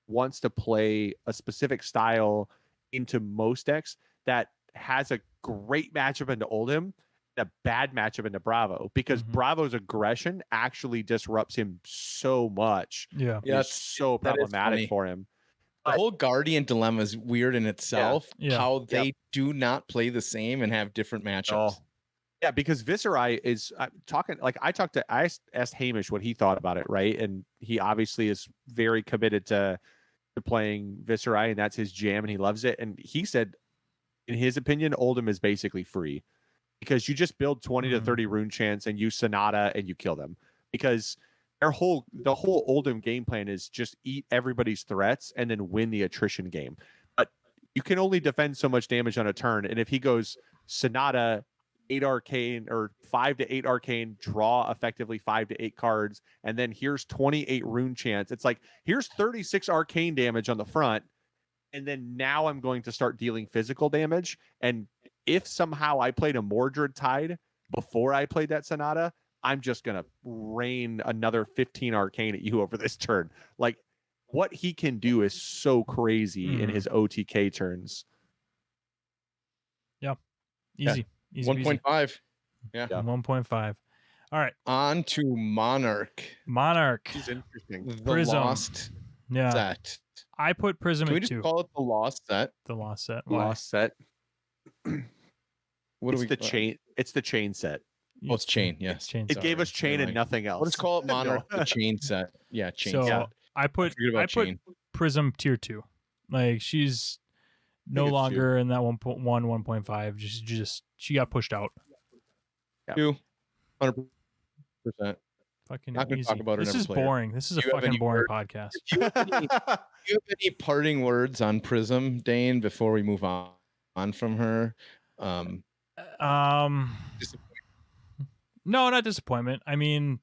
wants to play a specific style into most decks that has a great matchup into Oldhim, a bad matchup into Bravo, because Bravo's aggression actually disrupts him so much. Yeah. Yeah, It's so that is problematic funny. for him. The whole Guardian dilemma is weird in itself. Yeah. How they do not play the same and have different matchups. Yeah, because Viserai is talking. Like I asked Hamish what he thought about it, right? And he obviously is very committed to playing Viserai, and that's his jam, and he loves it. And he said, in his opinion, Oldhim is basically free because you just build 20 to 30 rune chants and use Sonata and you kill them, because the whole Oldhim game plan is just eat everybody's threats and then win the attrition game. But you can only defend so much damage on a turn, and if he goes Sonata, 8 arcane or 5 to 8 arcane, draw effectively 5 to 8 cards, and then here's 28 rune chants. It's like, here's 36 arcane damage on the front, and then now I'm going to start dealing physical damage. And if somehow I played a Mordred Tide before I played that Sonata, I'm just going to rain another 15 arcane at you over this turn. Like, what he can do is so crazy in his OTK turns. Yeah. Easy. Easy 1.5. Yeah. 1.5. All right. On to Monarch. He's interesting. The Prism. Lost Yeah. set. I put Prism Can we at just 2. call it the Lost set? The Lost set. Why? Lost set. What It's do we? the chain. It's the chain set. Oh, it's chain. Yes. Chain It set. gave us chain and Right. nothing else. Let's call it Monarch the chain set. Yeah, chain So set. I put Forget about chain. Prism tier 2. Like, she's no it's longer in that 1.1, 1.5. Just she got pushed out. 200%. Fucking Not gonna easy. talk about her, This never is played her. boring. This is a Do you have fucking any boring word- podcast. Do you have any parting words on Prism, Dane, before we move on from her? No, not disappointment. I mean,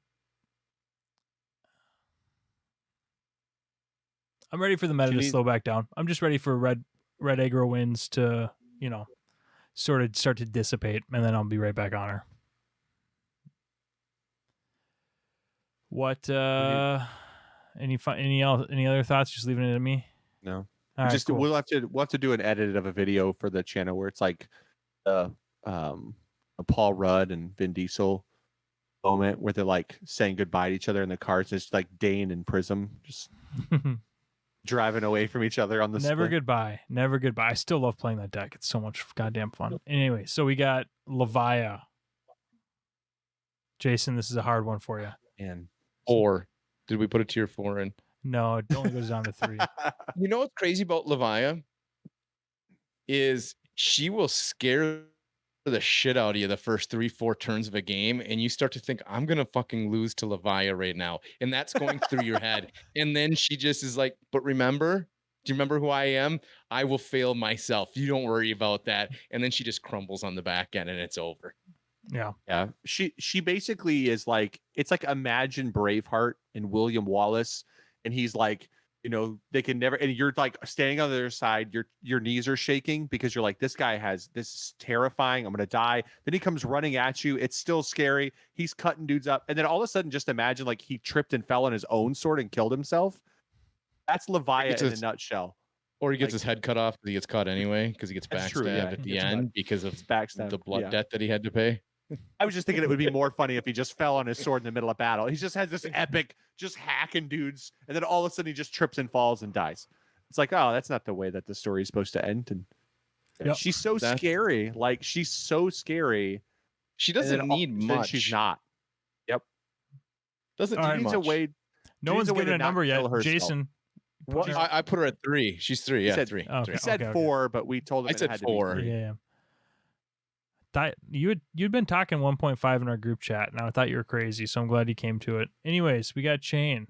I'm ready for the meta to slow back down. I'm just ready for red aggro wins to, sort of start to dissipate, and then I'll be right back on her. What any other thoughts? Just leaving it at me? No. All right, cool. We'll have to do an edit of a video for the channel where it's like a Paul Rudd and Vin Diesel moment where they're like saying goodbye to each other in the cars. It's like Dane and Prism just driving away from each other on the Never split. goodbye. Never goodbye. I still love playing that deck. It's so much goddamn fun. Anyway, so we got Levia. Jason, this is a hard one for you. And 4. Did we put a tier 4 in? No, it only goes down to 3. You know what's crazy about Levia is she will scare the shit out of you the first 3-4 turns of a game, and you start to think, I'm gonna fucking lose to Levia right now, and that's going through your head. And then she just is like, but remember, do you remember who I am? I will fail myself. You don't worry about that. And then she just crumbles on the back end and it's over. Yeah. Yeah. She basically is like, it's like imagine Braveheart and William Wallace, and he's like, they can never, and you're like standing on the other side, your knees are shaking because you're like, this is terrifying. I'm gonna die. Then he comes running at you. It's still scary. He's cutting dudes up. And then all of a sudden, just imagine like he tripped and fell on his own sword and killed himself. That's Levia in a nutshell. Or he gets his head cut off because he gets caught anyway, because he gets backstabbed at the end because of the blood debt that he had to pay. I was just thinking it would be more funny if he just fell on his sword in the middle of battle. He just has this epic, just hacking dudes, and then all of a sudden he just trips and falls and dies. It's like, oh, that's not the way that the story is supposed to end. And she's so scary. Like, she's so scary. She doesn't need much. She's not. Yep. Doesn't need needs much. a way. No one's given a number yet. Jason. I put her at 3. She's 3. Yeah, 3. Okay. He said 4, but we told him I it said had 4. to be 3. Yeah. You'd been talking 1.5 in our group chat, and I thought you were crazy, so I'm glad you came to it. Anyways, we got Chain.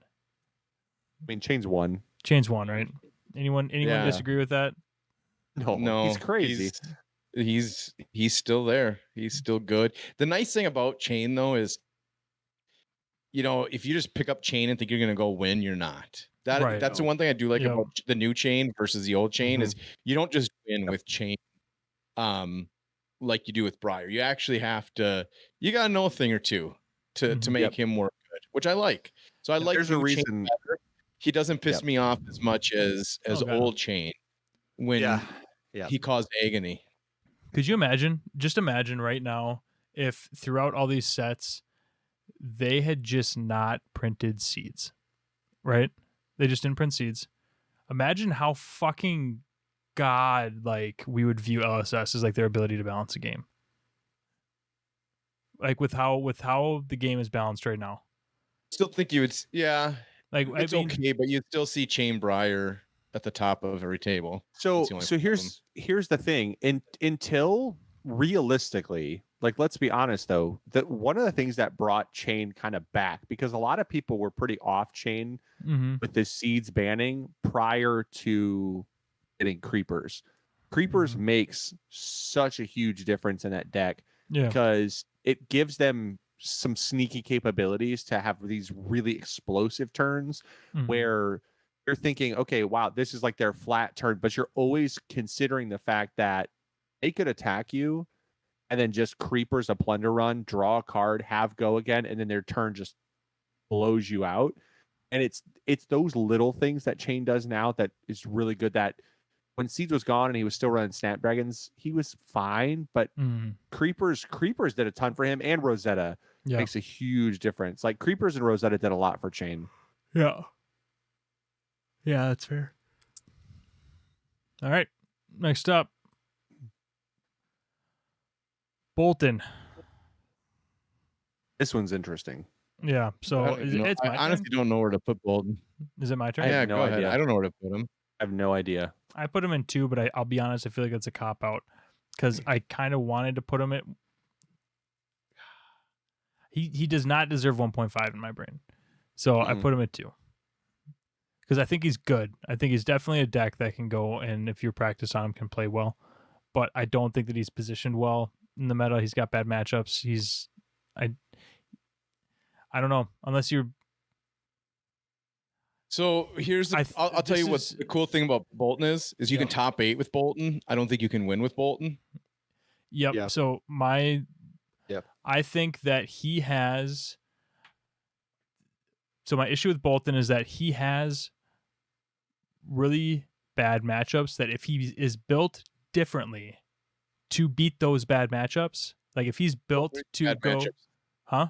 I mean, Chain's 1. Chain's 1, right? Anyone Yeah. disagree with that? No, he's crazy. He's still there. He's still good. The nice thing about Chain though is, if you just pick up Chain and think you're gonna go win, you're not. That's the one thing I do like about the new Chain versus the old Chain is you don't just win with Chain, like you do with Briar. You actually have to. You gotta know a thing or two to make him work good, which I like. So I like. There's a reason. he doesn't piss Yep. me off as much as Okay. old Chain when Yeah. he caused agony. Could you imagine? Just imagine right now if throughout all these sets they had just not printed seeds, right? They just didn't print seeds. Imagine how fucking god like we would view LSS as like their ability to balance a game. Like with how the game is balanced right now. Still think you would, yeah. Like It's I mean, okay, but you'd still see Chain Briar at the top of every table. So That's the only so problem. here's the thing. Until realistically, like let's be honest though, that one of the things that brought Chain kind of back, because a lot of people were pretty off Chain mhm, with the seeds banning prior to getting creepers. Creepers Mhm. makes such a huge difference in that deck yeah, because it gives them some sneaky capabilities to have these really explosive turns mhm, where you're thinking, okay, wow, this is like their flat turn, but you're always considering the fact that they could attack you and then just creepers a plunder run, draw a card, have go again, and then their turn just blows you out. And it's those little things that Chain does now that is really good. That when Seeds was gone and he was still running Snapdragons, he was fine, but mhm, Creepers did a ton for him, and Rosetta yeah, makes a huge difference. Like Creepers and Rosetta did a lot for Chain. yeah, yeah. That's fair. All right, next up, Bolton. This one's interesting. Yeah. So I don't even know. it's I my honestly don't know where to put Bolton. turn. Is it my turn? I have Yeah, no go ahead. idea. I don't know where to put him. I have no idea. I put him in 2, but I'll be honest, I feel like it's a cop out because I kind of wanted to put him at. He does not deserve 1.5 in my brain, so I Mm-mm. put him at 2 because I think he's good. I think he's definitely a deck that can go, and if you practice on him, can play well. But I don't think that he's positioned well in the meta. He's got bad matchups. I don't know unless you're. So here's the, I'll tell this you what is- the cool thing about Bolton is you Yeah. can top 8 with Bolton. I don't think you can win with Bolton. Yep. Yeah. So I think that he has. So my issue with Bolton is that he has really bad matchups that if he is built differently to beat those bad matchups, like if he's built to Bad go, matchups. huh?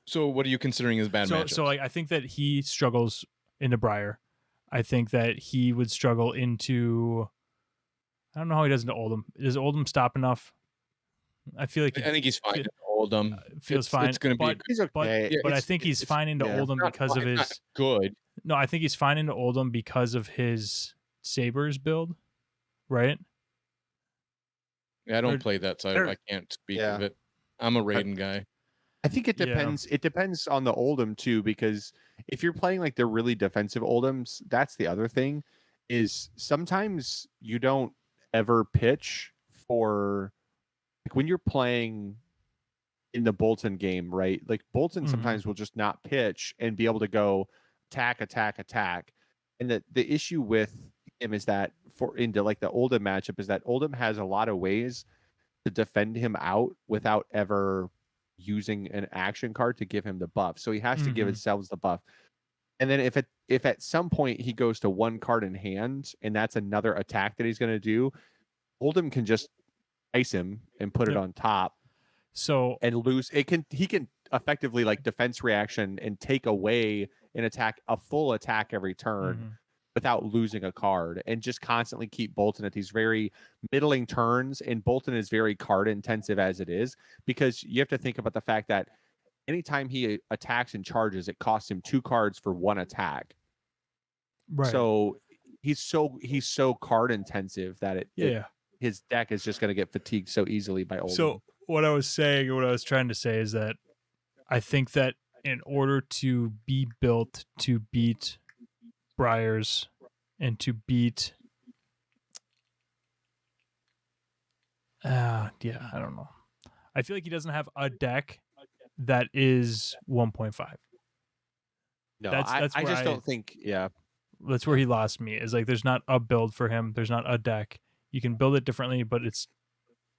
So what are you considering as bad matchups? So like I think that he struggles into Briar. I think that he would struggle into. I don't know how he does into Oldham. Does Oldham stop enough? I feel like I think he's fine to Oldham. feels fine. It's going to be but, He's okay. but, Yeah, but I it's- think he's fine into yeah. Oldham not because fine, of it's his. not good. No, I think he's fine into Oldham because of his Sabres build, right? Yeah, I Or- don't play that, so There- I can't speak Yeah. of it. I'm a Raiden guy. I think it Yeah. depends. It depends on the Oldham too, because if you're playing like the really defensive Oldhams, that's the other thing. Is sometimes you don't ever pitch for like when you're playing in the Bolton game, right? Like Bolton Mhm. sometimes will just not pitch and be able to go attack. And the issue with him is that for into like the Oldham matchup is that Oldham has a lot of ways to defend him out without ever using an action card to give him the buff. So he has to give Mhm. himself the buff. And then if at some point he goes to one card in hand and that's another attack that he's going to do, Oldham can just ice him and put it Yep. on top So and lose. He can effectively like defense reaction and take away an attack, a full attack every turn mhm. without losing a card, and just constantly keep Bolton at these very middling turns. And Bolton is very card intensive as it is, because you have to think about the fact that anytime he attacks and charges, it costs him 2 cards for 1 attack. Right. So he's so card intensive that his deck is just going to get fatigued so easily by Oldham. So what I was saying, what I was trying to say is that I think that in order to be built to beat Briars and to beat I don't know. I feel like he doesn't have a deck that is 1.5. no, that's I where just don't think. Yeah, That's where he lost me. Is like there's not a build for him. There's not a deck. You can build it differently, but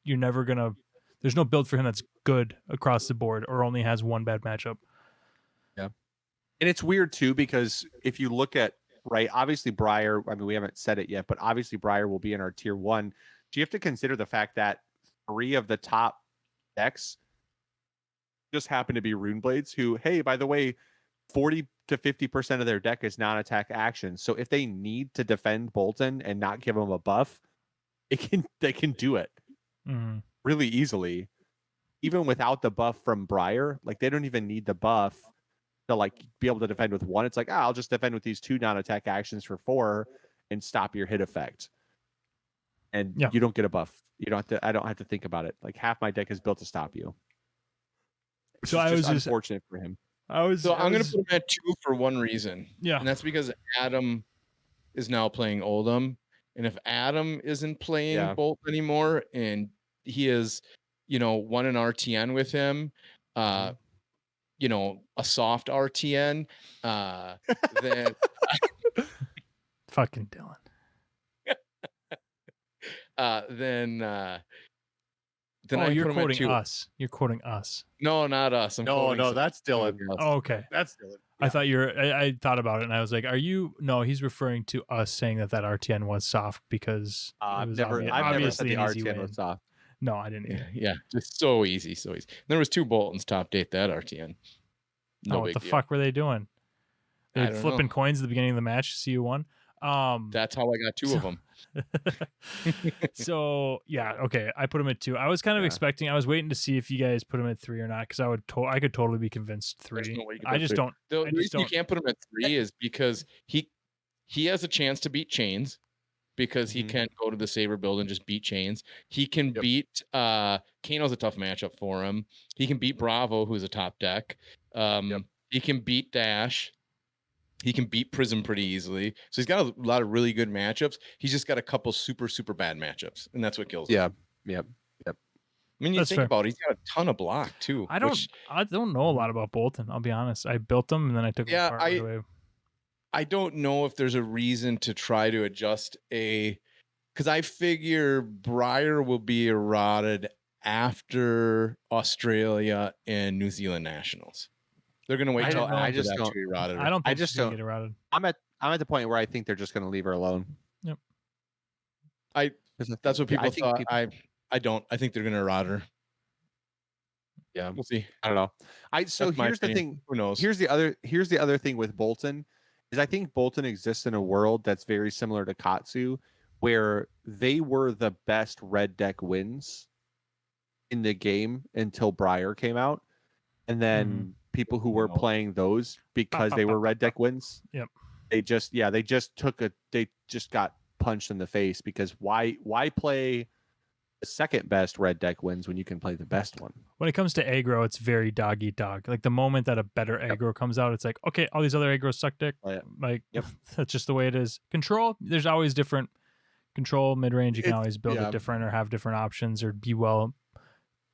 you're never gonna. There's no build for him that's good across the board or only has one bad matchup. Yeah. And it's weird too, because if you look at, right, obviously Briar, I mean, we haven't said it yet, but obviously Briar will be in our tier 1. So you have to consider the fact that 3 of the top decks just happen to be Rune Blades, who, hey, by the way, 40 to 50% of their deck is non-attack action. So if they need to defend Boltyn and not give him a buff, they can do it really easily, even without the buff from Briar. Like, they don't even need the buff to like be able to defend with 1. It's like, I'll just defend with these 2 non-attack actions for 4 and stop your hit effect. And you don't get a buff. You don't have to. I don't have to think about it. Like, half my deck is built to stop you. So I was just unfortunate for him. I'm going to put him at 2 for one reason. Yeah. And that's because Adam is now playing Oldhim. And if Adam isn't playing Bolt anymore and he is, 1 in RTN with him, a soft RTN, then fucking Dylan. Then you're quoting us. You're quoting us. No, not us. No, that's Dylan. Oh, okay. That's Dylan. Yeah. I thought I thought about it and I was like, are you? No, he's referring to us saying that RTN was soft because I've never said the RTN was soft. No, I didn't either. Yeah, just so easy. There was 2 Boltons top date that RTN. What the fuck were they doing? They were flipping coins at the beginning of the match to see who won. That's how I got 2 of them. So yeah, okay. I put him at 2. I was kind of expecting. I was waiting to see if you guys put him at 3 or not, because I could totally be convinced 3. No I just don't. The reason you can't put him at 3 is because he has a chance to beat Chains, because he can go to the Saber build and just beat Chains. He can beat Kano's a tough matchup for him. He can beat Bravo, who's a top deck. He can beat Dash. He can beat Prism pretty easily. So he's got a lot of really good matchups. He's just got a couple super, super bad matchups. And that's what kills him. Yep. I mean, you think about it, he's got a ton of block too. I don't know a lot about Boltyn. I'll be honest. I built them and then I took them apart right away. I don't know if there's a reason to try to adjust because I figure Briar will be eroded after Australia and New Zealand Nationals. They're going to wait till after that to be eroded. I don't think she's going to get eroded. I'm at the point where I think they're just going to leave her alone. Yep. That's what people thought. I don't. I think they're going to erode her. Yeah, we'll see. I don't know. Here's the thing. Who knows? Here's the other thing with Boltyn is I think Boltyn exists in a world that's very similar to Katsu, where they were the best red deck wins in the game until Briar came out, and then people who were playing those because they were red deck wins. Yep. They just got punched in the face, because why play the second best red deck wins when you can play the best one? When it comes to aggro, it's very dog eat dog. Like, the moment that a better aggro comes out, it's like, okay, all these other aggros suck dick. Like, that's just the way it is. Control, there's always different control mid-range. You can always build it different or have different options or be well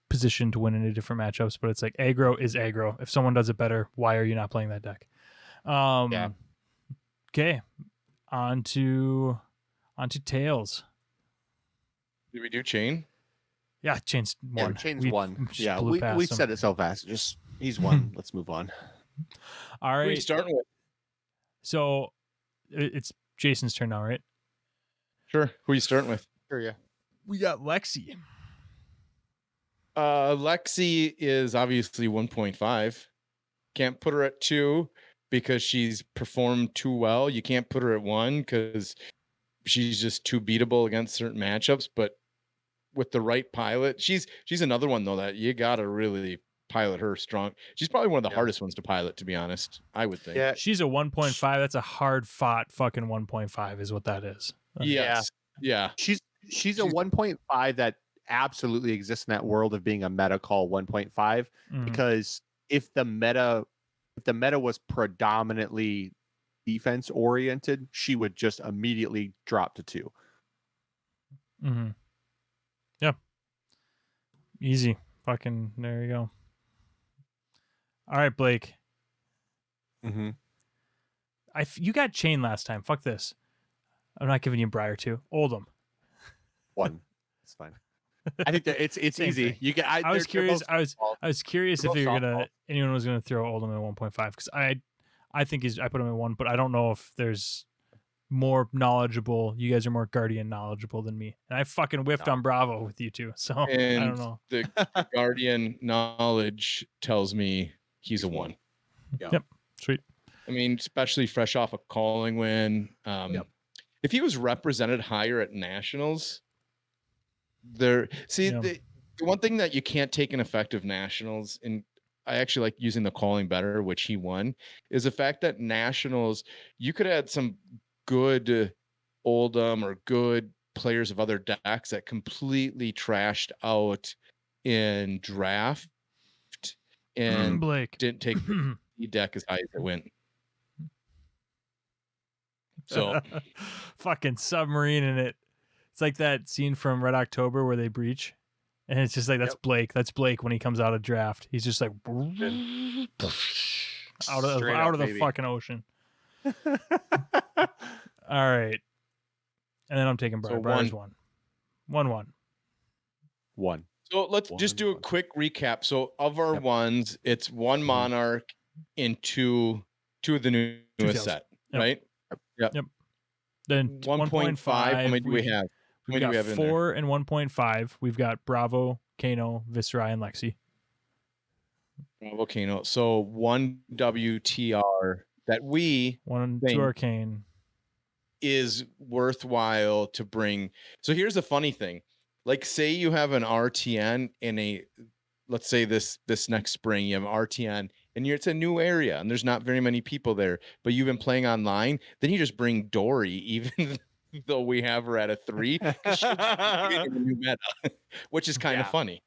positioned to win into different matchups. But it's like, aggro is aggro. If someone does it better, why are you not playing that deck? Okay, on to Tails. Did we do Chain? Yeah, Chain's one. Yeah, Chain's one. Yeah, we said it so fast. Just he's one. Let's move on. All right. Who are you starting with? So it's Jason's turn now, right? Sure. Who are you starting with? Sure, yeah. We got Lexi. Lexi is obviously 1.5. Can't put her at 2 because she's performed too well. You can't put her at 1 because she's just too beatable against certain matchups. But with the right pilot, she's another one though that you gotta really pilot her strong. She's probably one of the hardest ones to pilot, to be honest. I would think. Yeah, she's a 1.5. That's a hard fought fucking 1.5 is what that is. Yes. Yeah. She's a 1.5 that absolutely exists in that world of being a meta call 1.5, because if the meta was predominantly defense oriented, she would just immediately drop to 2. Yeah. Easy. Fucking there you go. All right, Blake. You got Chain last time. Fuck this. I'm not giving you Briar 2. Oldhim. 1. It's fine. I think that it's easy. Thing. You get. I was curious. I was curious if anyone was gonna throw Oldhim at 1.5, because I put him in 1, but I don't know if there's more knowledgeable. You guys are more Guardian knowledgeable than me, and I fucking whiffed on Bravo with you two, so I And don't know. the Guardian knowledge tells me he's a 1. Yep. Sweet. I mean, especially fresh off a calling win. If he was represented higher at nationals, the one thing that you can't take an effective nationals, and I actually like using the calling better, which he won, is the fact that nationals, you could add some good Oldham or good players of other decks that completely trashed out in draft and Blake didn't take the deck as high as it went. So fucking submarine in it. It's like that scene from Red October where they breach, and it's just like that's Blake. That's Blake when he comes out of draft. He's just like out of the fucking ocean. All right, and then I'm taking Briar. Briar's 1. 1. So let's just do a quick recap. So of our ones, it's 1 Monarch in two of the newest set, right? Yep. Then 1.5. How many do we have? We've got 4 and 1.5. We've got Bravo, Kano, Viserai, and Lexi. Bravo, Kano. So 1 WTR that we 1 2 Arcane is worthwhile to bring. So here's the funny thing. Like, say you have an RTN in let's say this next spring, you have an RTN and it's a new area and there's not very many people there, but you've been playing online, then you just bring Dory, even though we have her at a 3, because she's in the new meta, which is kind of funny.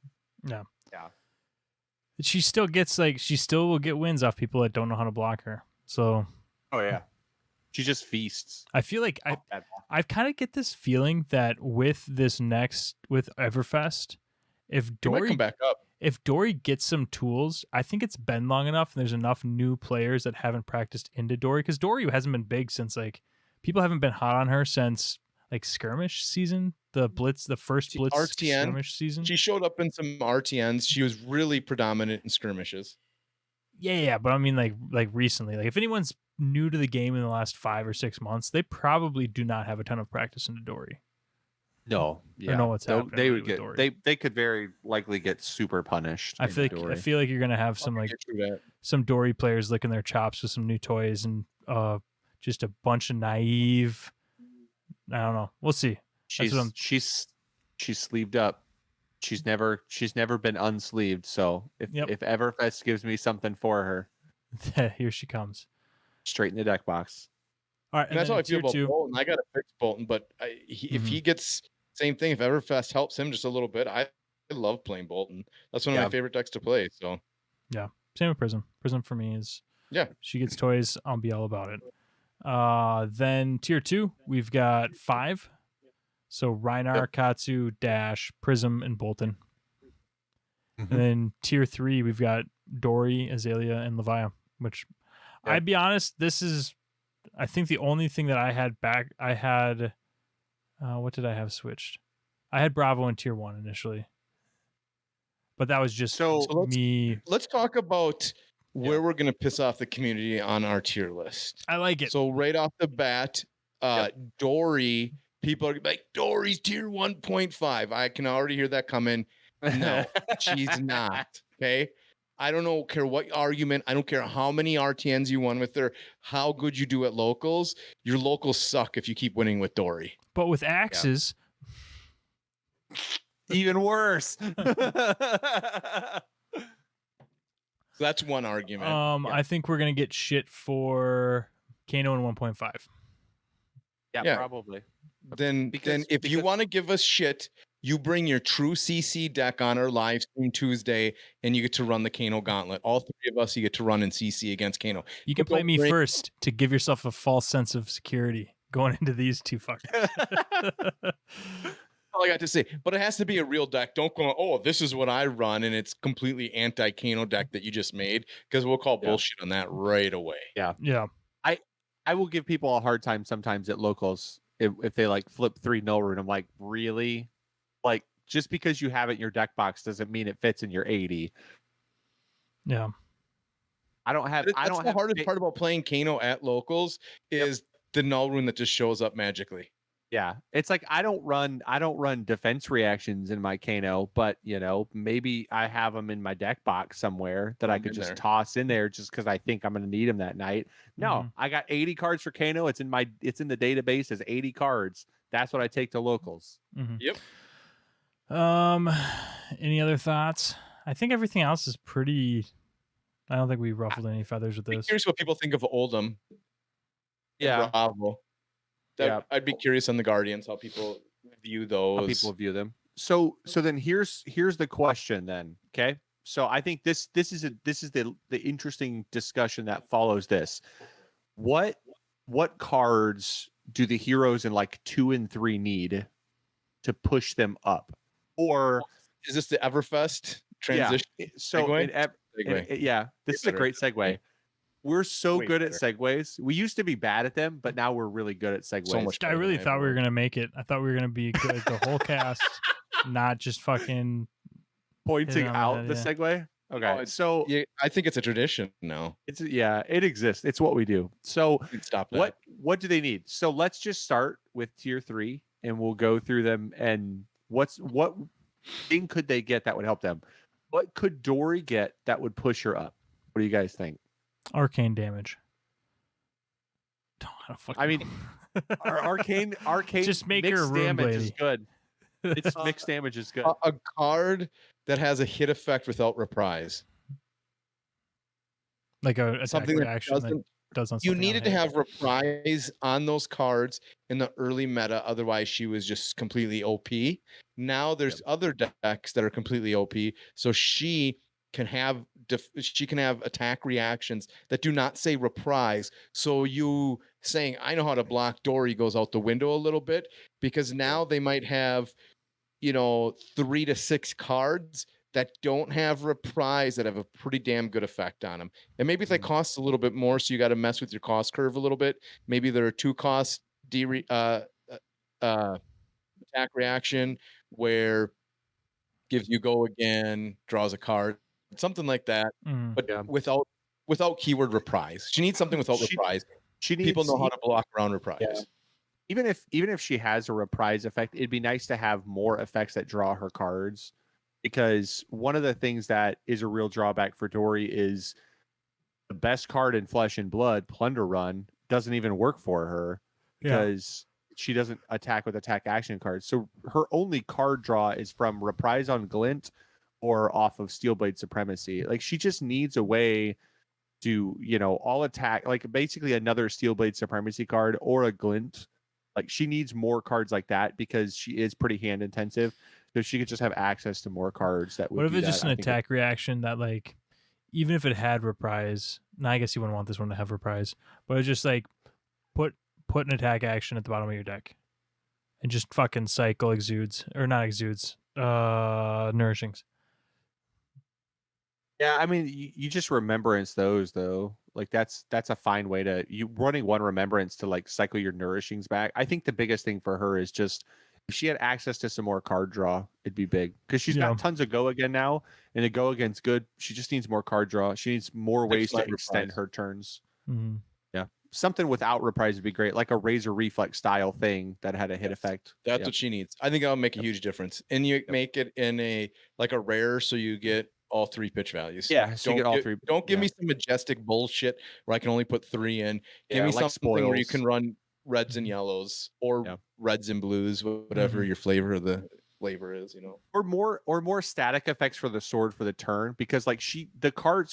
Yeah. She still will get wins off people that don't know how to block her. So She just feasts. I feel like I kind of get this feeling that with Everfest, if Dory come back up, if Dory gets some tools, I think it's been long enough and there's enough new players that haven't practiced into Dory, because Dory hasn't been big since people haven't been hot on her since skirmish season, the first Blitz RTN, skirmish season. She showed up in some RTNs. She was really predominant in skirmishes. Yeah, but I mean like recently, if anyone's new to the game in the last 5 or 6 months, they probably do not have a ton of practice into Dory. No, or know what's happening. They would get they could very likely get super punished. I feel like you're gonna have some Dory players licking their chops with some new toys and just a bunch of naive. I don't know. We'll see. She's sleeved up. She's never been unsleeved. So if Everfest gives me something for her, here she comes. Straight in the deck box. All right, and that's how I feel about Bolton. I got to fix Bolton, but if he gets same thing, if Everfest helps him just a little bit, I love playing Bolton. That's one of my favorite decks to play. So yeah, same with Prism. Prism for me is she gets toys, I'll be all about it. Then tier 2, we've got 5. So Rhinar, Katsu, Dash, Prism, and Bolton. And then tier 3, we've got Dory, Azalea, and Levia, which I'd be honest, this is, I think, the only thing that I had back. I had, what did I have switched? I had Bravo in tier 1 initially, but that was just me. Let's talk about where we're going to piss off the community on our tier list. I like it. So right off the bat, Dory, people are like, Dory's tier 1.5. I can already hear that coming. No, she's not. Okay. I don't care what argument. I don't care how many RTNs you won with her, how good you do at locals. Your locals suck if you keep winning with Dory. But with axes, even worse. So that's one argument. I think we're gonna get shit for Kano in 1.5. Yeah, probably. Then if you want to give us shit, you bring your true CC deck on our live stream Tuesday, and you get to run the Kano Gauntlet. All 3 of us, you get to run in CC against Kano. You can play me first to give yourself a false sense of security going into these 2 fuckers. All I got to say, but it has to be a real deck. Don't go, oh, this is what I run, and it's completely anti-Kano deck that you just made, because we'll call bullshit on that right away. Yeah. I will give people a hard time sometimes at locals if they flip 3 no rune. I'm like, really? Just because you have it in your deck box doesn't mean it fits in your 80. Yeah. I don't have. I That's don't the have. hardest part about playing Kano at locals is the null rune that just shows up magically. Yeah, it's like I don't run defense reactions in my Kano, but maybe I have them in my deck box somewhere that I could just toss in there just because I think I'm going to need them that night. No, I got 80 cards for Kano. It's in the database as 80 cards. That's what I take to locals. Yep. Any other thoughts? I think everything else is pretty. I don't think we ruffled any feathers with this. Here's what people think of Oldham. Yeah. Bravo. I'd be curious on the Guardians how people view those. How people view them. So then here's the question then. Okay. So I think this is the interesting discussion that follows this. What cards do the heroes in like 2 and 3 need to push them up? Or is this the Everfest transition? Yeah. So this is a great segue. We're so good at segues. We used to be bad at them, but now we're really good at segues. So much I really thought we were gonna make it. I thought we were gonna be good the whole cast, not just fucking pointing out the segue. Okay, so I think it's a tradition now. It exists. It's what we do. So stop that. What do they need? So let's just start with tier 3, and we'll go through them. And what thing could they get that would help them? What could Dory get that would push her up? What do you guys think? Arcane damage. I mean, arcane. Just make mixed her a rune damage lady. is good. It's mixed damage is good. A card that has a hit effect without reprise. Like a something reaction that doesn't. You needed to have reprise on those cards in the early meta, otherwise she was just completely OP. Now there's other decks that are completely OP, so she can have attack reactions that do not say reprise. So you saying I know how to block Dory goes out the window a little bit, because now they might have 3 to 6 cards that don't have reprise that have a pretty damn good effect on them. And maybe if they cost a little bit more, so you got to mess with your cost curve a little bit. Maybe there are 2 cost attack reaction where gives you go again, draws a card, something like that. But without keyword reprise. She needs something without reprise. People know how to block around reprise. Yeah. Even if she has a reprise effect, it'd be nice to have more effects that draw her cards. Because one of the things that is a real drawback for Dory is the best card in Flesh and Blood, Plunder Run, doesn't even work for her because she doesn't attack with attack action cards. So her only card draw is from Reprise on Glint or off of Steelblade Supremacy. Like she just needs a way to, all attack, like basically another Steelblade Supremacy card or a Glint. Like she needs more cards like that because she is pretty hand intensive. So she could just have access to more cards that would. What if it's just an attack reaction that, like, even if it had reprise? No, I guess you wouldn't want this one to have reprise, but it's just like put an attack action at the bottom of your deck, and just fucking cycle nourishings. Yeah, I mean, you just remembrance those though. Like that's a fine way to running one remembrance to like cycle your nourishings back. I think the biggest thing for her is just. If she had access to some more card draw, it'd be big because she's got tons of go again now, and the go again's good. She just needs more card draw. She needs more ways to extend her turns. Yeah, something without reprise would be great, like a Razor Reflex style thing that had a hit effect. That's what she needs. I think that'll make a huge difference. And you make it in a rare, so you get all 3 pitch values. Yeah, so you get all 3. Don't give me some majestic bullshit where I can only put 3 in. Give me like something where you can run reds and yellows or reds and blues, whatever your flavor of the flavor is, or more static effects for the sword for the turn, because like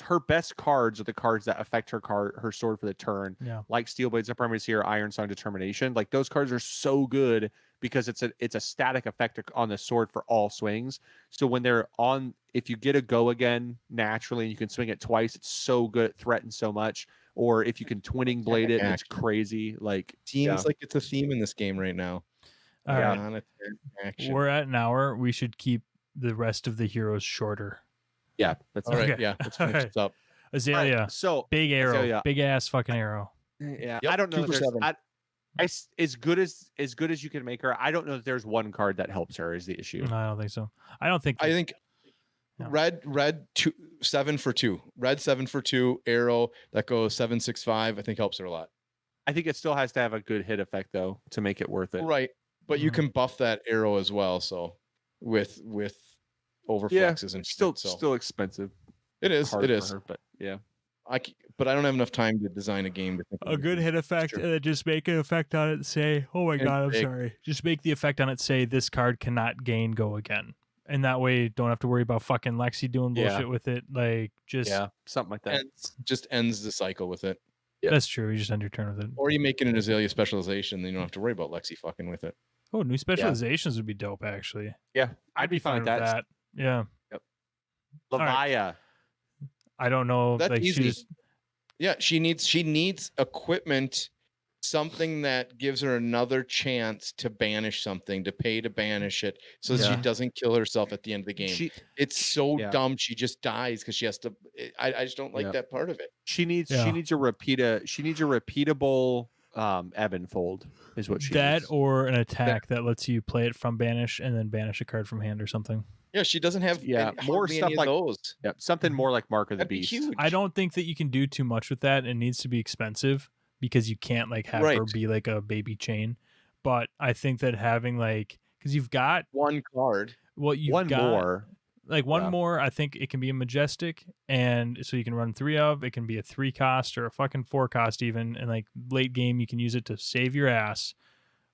her best cards are the cards that affect her sword for the turn, like Steelblade Supremacy or Iron Song Determination. Like those cards are so good because it's a static effect on the sword for all swings. So when they're on, if you get a go again naturally and you can swing it twice, it's so good, it threatens so much. Or if you can twinning blade it, it's crazy. Like seems like it's a theme in this game right now. All right. We're at an hour. We should keep the rest of the heroes shorter. Yeah, that's all right. Okay. Yeah, let's finish this up. Azalea. Right, so big arrow, Azalea. Big ass fucking arrow. Yeah, I don't know. As good as you can make her. I don't know if there's one card that helps her. Is the issue? No, I don't think so. I think red 7 for 2. Red 7 for 2 arrow that goes 7/6/5. I think helps her a lot. I think it still has to have a good hit effect though to make it worth it. Right, but you Mhm. can buff that arrow as well. So with overflexes and still shit, so still expensive. it is. Hard It for is. her, but yeah. But I don't have enough time to design a game to think of A good anything. hit effect, true. and then just make an effect on it and say, "Oh my And god, I'm big. sorry." Just make the effect on it say, "This card cannot gain go again," and that way you don't have to worry about fucking Lexi doing Yeah. bullshit with it. Like, just Yeah, something like that. Just ends the cycle with it. Yeah. that's true. You just end your turn with it. Or you make it an Azalea specialization, then you don't have to worry about Lexi fucking with it. Oh, new specializations would be dope, actually. Yeah, I'd be fine with that. Yeah, Levia. I don't know. That's like, easy. she's Yeah, she needs equipment, something that gives her another chance to banish something, to pay to banish it, so she Yeah. doesn't kill herself at the end of the game. It's so yeah. dumb. She just dies because she has to. I just don't like Yeah. that part of it. She needs Yeah. a repeatable ebb and fold is what she that needs. or an attack that lets you play it from banish and then banish a card from hand or something. Yeah, she doesn't have more hardly stuff any like of those. Yep, something more like Mark of the That'd be Beast. huge. I don't think that you can do too much with that. It needs to be expensive because you can't like have her Right. be like a baby chain. But I think that having like, because you've got One card. you've One got more. like one Yeah. more. I think it can be a majestic, and so you can run 3 of. It can be a 3 cost or a fucking 4 cost even, and like late game you can use it to save your ass.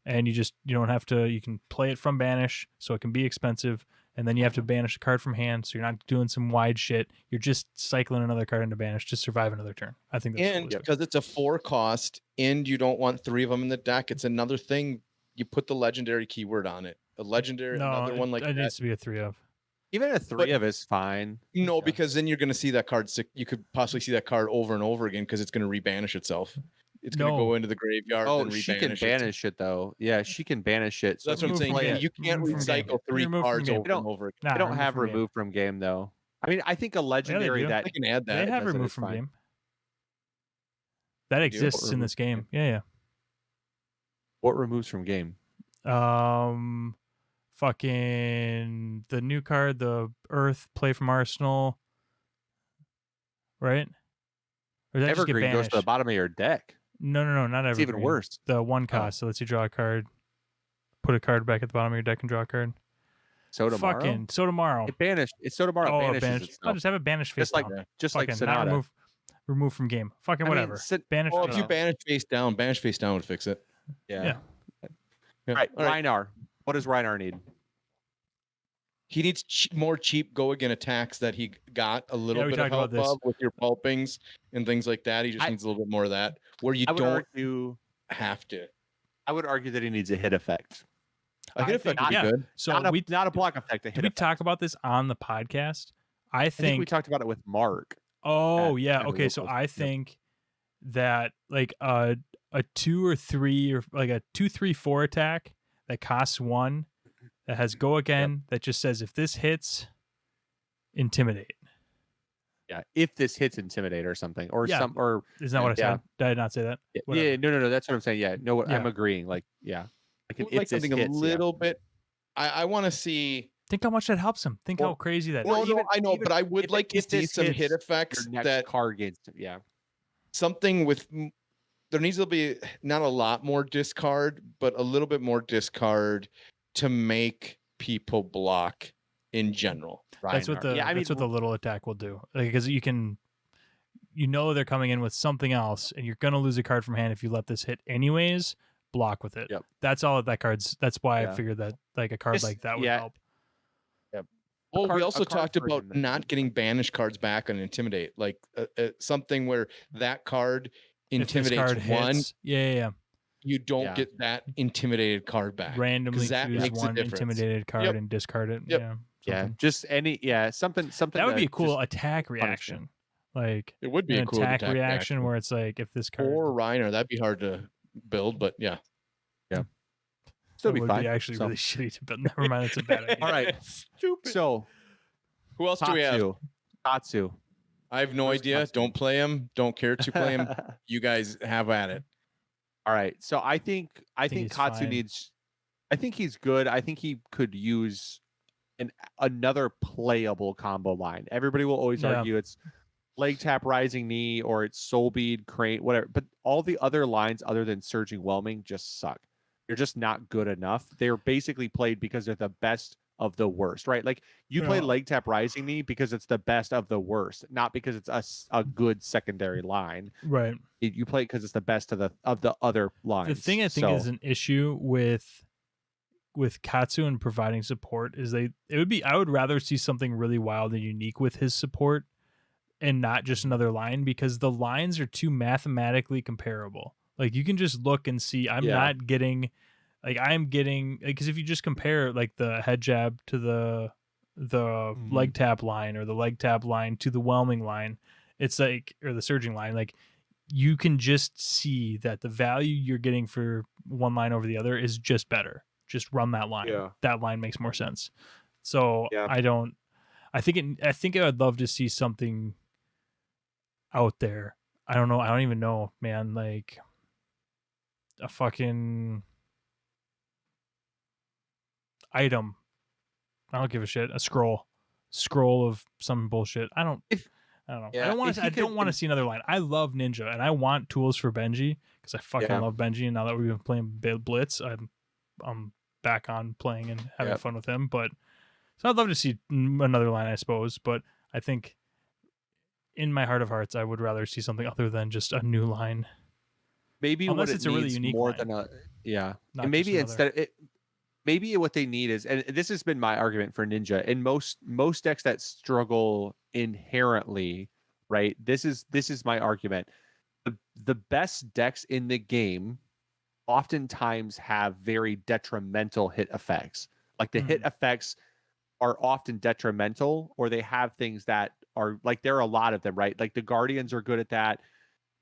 And you don't have to. You can play it from banish, so it can be expensive. And then you have to banish a card from hand, so you're not doing some wide shit. You're just cycling another card into banish to survive another turn. I think that's And cool. because it's a 4 cost and you don't want 3 of them in the deck, it's another thing. You put the legendary keyword on it. A legendary, another one like it that. needs to be a 3 of. Even a 3 of is fine. No, Yeah. because then you're going to see that card. You could possibly see that card over and over again because it's going to rebanish itself. It's going to No. go into the graveyard. Oh, and she can rebanish it. banish it though. Yeah, she can banish it. That's what I'm saying. Remove from You can't game. recycle 3 Remove from cards game. over and over again. Nah, They don't remove have from game. removed from game though. I mean, I think a legendary do. that I can add that. They have does it, removed it's from fine. game. That exists in this game. Yeah, what removes from game? yeah. Fucking the new card, the Earth play from Arsenal, right? Or does that just get Evergreen goes to the banished? bottom of your deck. No, not It's evergreen. even worse. The 1 cost, so lets you draw a card, put a card back at the bottom of your deck and draw a card. So tomorrow. Fucking so tomorrow. It banished. It's so tomorrow. Oh, banishes banish. itself. I'll just have it banished face Just like down. just Fucking like not Sonata. remove from game. Fucking I mean, whatever. Banish. Well, face if you down. banish face down would fix it. Yeah. Yeah. Yeah. Right. All right. Reinar. What does Reinar need? He needs more cheap go again attacks that he got a little we bit of talked about help this. of with your pulpings and things like that. He just needs a little bit more of that where you I would don't argue. have to. I would argue that he needs a hit effect. A hit effect would be yeah. good. So Not a block effect. A hit did we effect. talk about this on the podcast? I I think we think. talked about it with Mark. Oh at- yeah. at Okay. So locals. I Yep. think that like a 2 or 3 or like a 2, 3, 4 attack that costs 1 that has go again that just says if this hits, intimidate. Yeah. If this hits intimidate or something, or Yeah. some, or Isn't that what I Yeah. said? Did I not say that? yeah, Whatever. no. That's what I'm saying. Yeah. No, I'm Yeah. agreeing. Like, yeah. Like, I an would if like this something hits, a little bit. I want to see. Think how much that helps him. Think how Well, crazy that is. No, even- I know, even but I would if like to if see this some hits, hit your effects next that card gains. Yeah. something with. There needs to be not a lot more discard, but a little bit more discard to make people block in general. That's what Reinhardt. the Yeah, I mean, that's what the little attack will do. Because you can, they're coming in with something else, and you're gonna lose a card from hand if you let this hit anyways. Block with it. Yep. That's all that card's. That's why Yeah. I figured that like a card Just- like that would yeah. help. Well, card- we a also card talked about version. not getting banished cards back on intimidate, like something where that card If this intimidates card one, hits, yeah. you don't Yeah. get that intimidated card back. Randomly that choose makes a one difference. intimidated card Yep. and discard it. Yep. Yeah. Yeah. something. Just something. That would be a cool just- attack reaction. Like It would be an a cool attack reaction where it's like if this card or Reiner. That'd be hard to build, but yeah. Still that be would fine. be actually So- really shitty to build. Never mind, it's a bad idea. All right. Stupid. So Who else do we have? Tatsu. I have no Who's idea. Tatsu? Don't play him. Don't care to play him. You guys have at it. All right. So I think he's Katsu fine. needs. I think he's good. I think he could use another playable combo line. Everybody will always Yeah. argue it's leg tap, rising knee, or it's soul bead, crane, whatever. But all the other lines other than surging whelming just suck. They're just not good enough. They're basically played because they're the best of the worst, right? Like you play Yeah. leg tap rising knee because it's the best of the worst, not because it's a good secondary line. Right. You play it because it's the best of the other lines. The thing I think is an issue with Katsu and providing support is I would rather see something really wild and unique with his support and not just another line, because the lines are too mathematically comparable. Like you can just look and see I'm getting, because if you just compare like the head jab to the leg tap line, or the leg tap line to the whelming line, it's like, or the surging line, like you can just see that the value you're getting for one line over the other is just better. Just run that line. Yeah. That line makes more sense. So Yeah. I think I would love to see something out there. I don't know. I don't even know, man. Like a fucking item. I don't give a shit. A scroll of some bullshit. I don't know. Yeah, I don't want to see another line. I love Ninja and I want tools for Benji because I fucking love Benji. And now that we've been playing Blitz, I'm back on playing and having fun with him. But so I'd love to see another line, I suppose. But I think in my heart of hearts, I would rather see something other than just a new line. Maybe unless what it's it a really needs unique more line. than Not and maybe just another. maybe what they need is, and this has been my argument for Ninja, in most decks that struggle inherently, right? This is my argument. The best decks in the game oftentimes have very detrimental hit effects. Like the hit effects are often detrimental, or they have things that are like, there are a lot of them, right? Like the Guardians are good at that.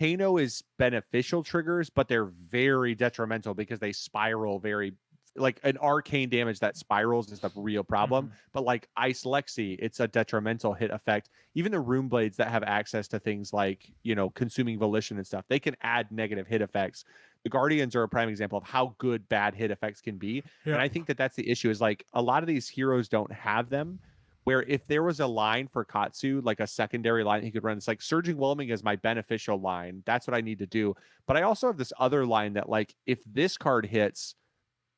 Kano is beneficial triggers, but they're very detrimental because they spiral very, like an arcane damage that spirals is the real problem. But like Ice Lexi, it's a detrimental hit effect. Even the Rune Blades that have access to things like, consuming volition and stuff, they can add negative hit effects. The Guardians are a prime example of how good bad hit effects can be. Yeah. And I think that's the issue, is like a lot of these heroes don't have them, where if there was a line for Katsu, like a secondary line he could run, it's like Surging Whelming is my beneficial line. That's what I need to do. But I also have this other line that, like, if this card hits,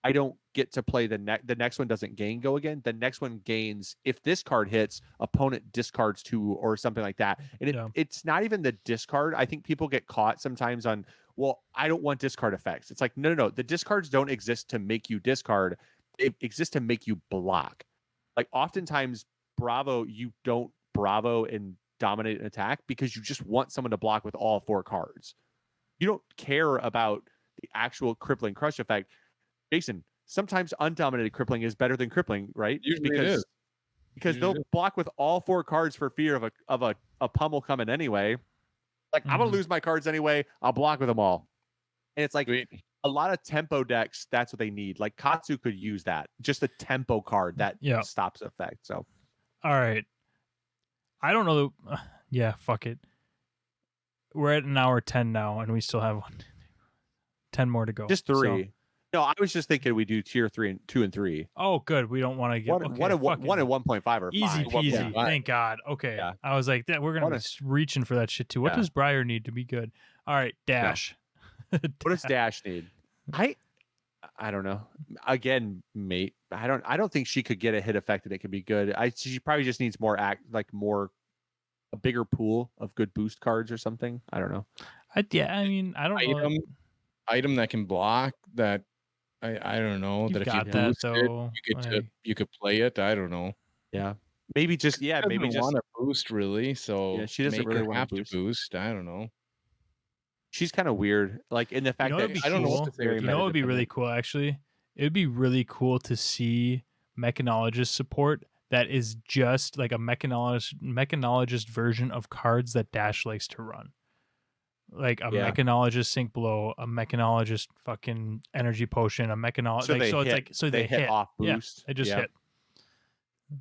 I don't get to play the next one doesn't go again. The next one gains if this card hits, opponent discards 2 or something like that. And it's not even the discard. I think people get caught sometimes on, well, I don't want discard effects. It's like, no. The discards don't exist to make you discard. It exists to make you block. Like oftentimes you don't Bravo and dominate an attack because you just want someone to block with all 4 cards. You don't care about the actual crippling crush effect. Jason, sometimes undominated crippling is better than crippling, right? Usually because they'll block with all 4 cards for fear of a pummel coming anyway. Like, I'm gonna lose my cards anyway. I'll block with them all. And it's like a lot of tempo decks, that's what they need. Like Katsu could use that. Just a tempo card that stops effect. So all right. I don't know. Fuck it. We're at an hour 10 now, and we still have 10 more to go. Just 3. So. No, I was just thinking we do tier 3 and 2 and 3. Oh, good. We don't want to get 1 and 1.5 are easy fine. peasy. Thank God. Okay. Yeah. I was like, we're gonna be reaching for that shit too. What does Briar need to be good? All right, Dash. No. What does Dash need? I don't know. Again, mate, I don't think she could get a hit effect that it could be good. She probably just needs a bigger pool of good boost cards or something. I don't know. I don't know. Item that can block that. I don't know. You've that if got you that, boost though. you could play it. I don't know. Yeah. Maybe just want to boost really. So she doesn't really want to boost. I don't know. She's kind of weird. Like in the fact that I don't know what to say. You know what would be really cool actually? It would be really cool to see mechanologist support that is just like a mechanologist version of cards that Dash likes to run. Like a mechanologist Sync Blow, a mechanologist fucking energy potion, a mechanologist. So they hit off boost. Yeah, they just hit.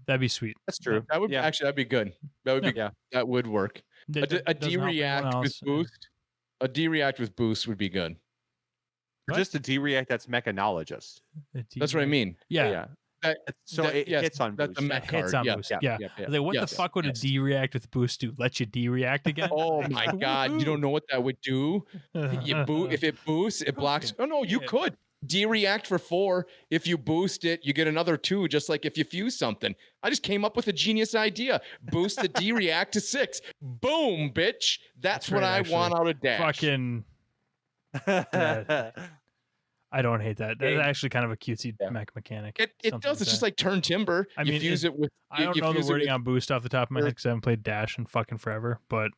That'd be sweet. That's true. That would that'd be good. That would be that would work. A D-react with boost. A D-react with boost would be good. Or just a D-react that's mechanologist. That's what I mean. Yeah. So it hits on that's boost. the That mech hits card. on Yeah. boost. Yeah, Yeah. yeah, yeah. Like, what the Yes, fuck would yes. a D-react with boost do? Let you D-react again? Oh Like, my god, you don't know what that would do. If it boosts, it blocks. Oh no, you shit. could de-react for 4. If you boost it, you get another 2, just like if you fuse something. I just came up with a genius idea. Boost the de-react to 6. Boom, bitch. That's what great, I actually. want out of Dash. Fucking, I don't hate that. That's actually kind of a cutesy mech mechanic. It something does. It's that. just like turn timber. I You mean, fuse it with. I don't you know the fuse it wording with- on boost off the top of my head because I haven't played Dash in fucking forever, but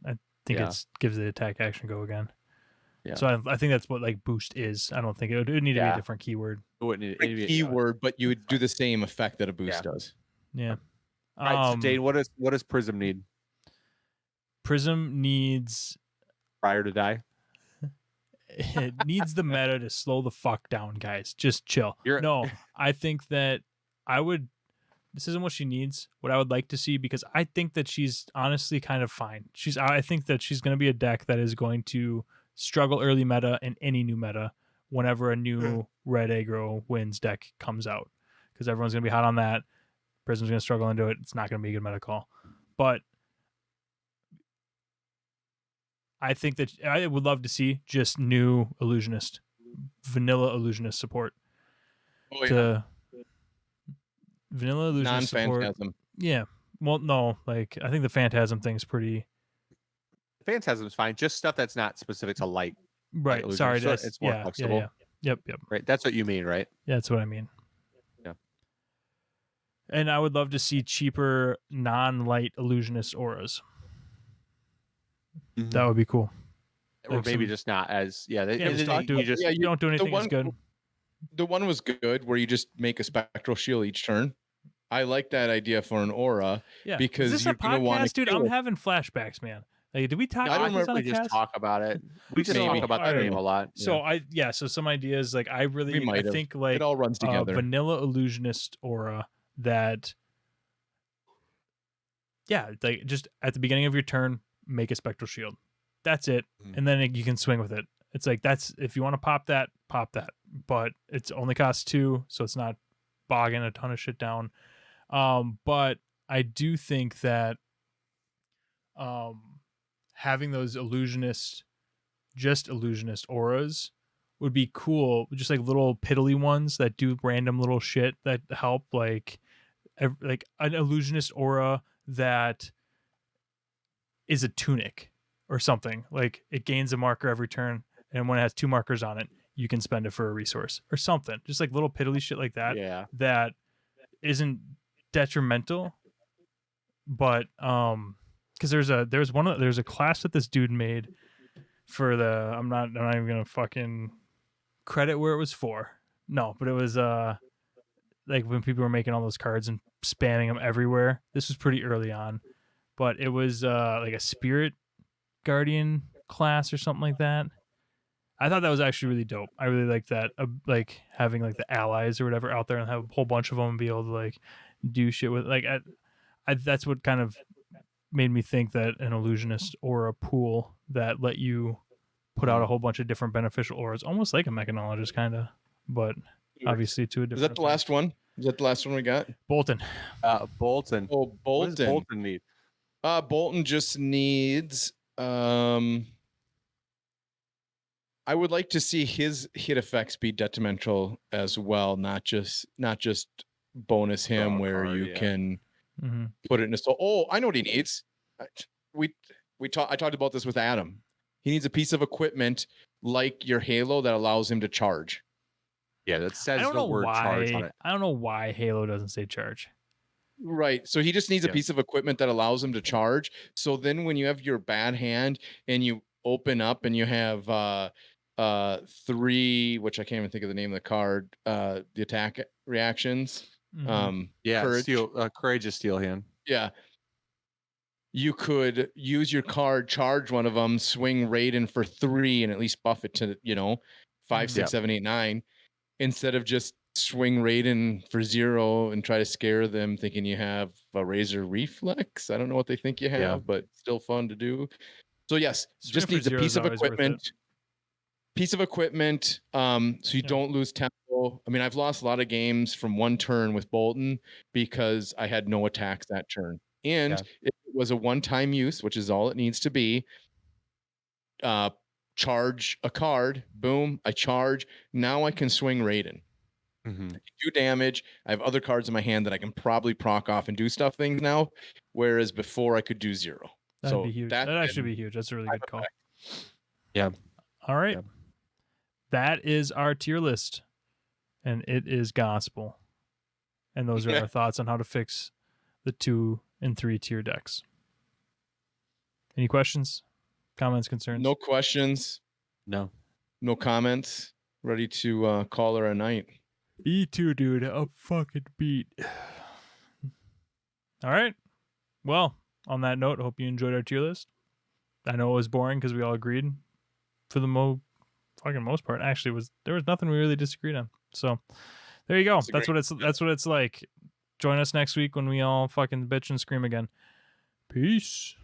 I think Yeah. it's gives the attack action go again. Yeah. So I think that's what like boost is. I don't think it would need to be a Yeah. different keyword. It wouldn't need- a it'd be- keyword, but you would do the same effect that a boost Yeah. does. Yeah. All right, so Dane, what does Prism need Prism needs prior to die? it needs the meta to slow the fuck down, guys. Just chill. No, I think that this isn't what she needs. What I would like to see, because I think that she's honestly kind of fine. I think that she's going to be a deck that is going to struggle early meta in any new meta whenever a new red aggro wins deck comes out, because everyone's going to be hot on that. Prism's going to struggle into it. It's not going to be a good meta call. But I think that I would love to see just new illusionist, vanilla illusionist support. Oh, To vanilla illusionist support. Non-phantasm. Yeah. Well, no, like I think the phantasm thing's pretty Phantasm's fine. Just stuff that's not specific to light. right. illusion. Sorry, So that's it's more yeah, flexible. Yeah. Yep. Right. That's what you mean, right? Yeah, that's what I mean. Yeah. And I would love to see cheaper non-light illusionist auras. That would be cool. Or Like maybe some- just not as Yeah, and just then don't do- you just You don't do anything as good. The one was good where you just make a spectral shield each turn. I like that idea for an aura. Yeah. because is this you're a gonna wanna podcast, dude? kill I'm it. having flashbacks, man. Like, did we talk I about don't this on remember a we just cast? talk about it. We just Maybe. talk about that Alright. game a lot. So so some ideas like I We really I might have. think like It all runs together. vanilla illusionist aura that like just at the beginning of your turn make a spectral shield. That's it. And then you can swing with it. It's like that's if you want to pop that, but it's only costs 2, so it's not bogging a ton of shit down. But I do think that having those illusionist auras would be cool, just like little piddly ones that do random little shit that help, like an illusionist aura that is a tunic or something. Like it gains a marker every turn, and when it has 2 markers on it, you can spend it for a resource or something. Just like little piddly shit like that. Yeah. That isn't detrimental, but because there's a class that this dude made for the I'm not even gonna fucking credit where it was for. No, but it was like when people were making all those cards and spamming them everywhere. This was pretty early on, but it was like a spirit guardian class or something like that. I thought that was actually really dope. I really liked that, like having like the allies or whatever out there and have a whole bunch of them and be able to like do shit with like I that's what kind of made me think that an illusionist or a pool that let you put out a whole bunch of different beneficial auras, almost like a mechanologist kind of, but obviously to a different. Is that the last one? Is that the last one we got? Bolton? Bolton. Oh, What Bolton. does Bolton need? Bolton just needs. I would like to see his hit effects be detrimental as well, not just bonus him Draw a where card, you yeah. can Mm-hmm. put it in a soul. Oh, I know what he needs. I talked about this with Adam. He needs a piece of equipment like your Halo that allows him to charge. Yeah, that I says don't the know word charge on why. it. I don't know why Halo doesn't say charge. Right. So he just needs a Yeah. piece of equipment that allows him to charge. So then when you have your bad hand and you open up and you have 3, which I can't even think of the name of the card, the attack reactions. Mhm. Yeah, Courage. courageous steel hand. Yeah. You could use your card, charge one of them, swing Raiden for 3, and at least buff it to 5, 6, Yeah. 7, 8, 9, instead of just swing Raiden for 0 and try to scare them thinking you have a razor reflex. I don't know what they think you have, Yeah. but still fun to do. So yes, Swing just for needs a 0 piece is of always worth it. equipment. piece of equipment, so you don't lose tempo. I mean, I've lost a lot of games from one turn with Bolton because I had no attacks that turn. And it was a one-time use, which is all it needs to be. Charge a card, boom, I charge. Now I can swing Raiden. Do damage. I have other cards in my hand that I can probably proc off and do stuff things now, whereas before I could do 0. That'd be huge. That'd actually be huge. That's a really good call. Yeah. All right. Yeah. That is our tier list, and it is gospel. And those are our thoughts on how to fix the 2 and 3 tier decks. Any questions, comments, concerns? No questions. No comments. Ready to call her a night. E2, dude. I'm fucking beat. All right. Well, on that note, hope you enjoyed our tier list. I know it was boring because we all agreed for the most part. Actually, there was nothing we really disagreed on. So there you go. That's what it's like. Join us next week when we all fucking bitch and scream again. Peace.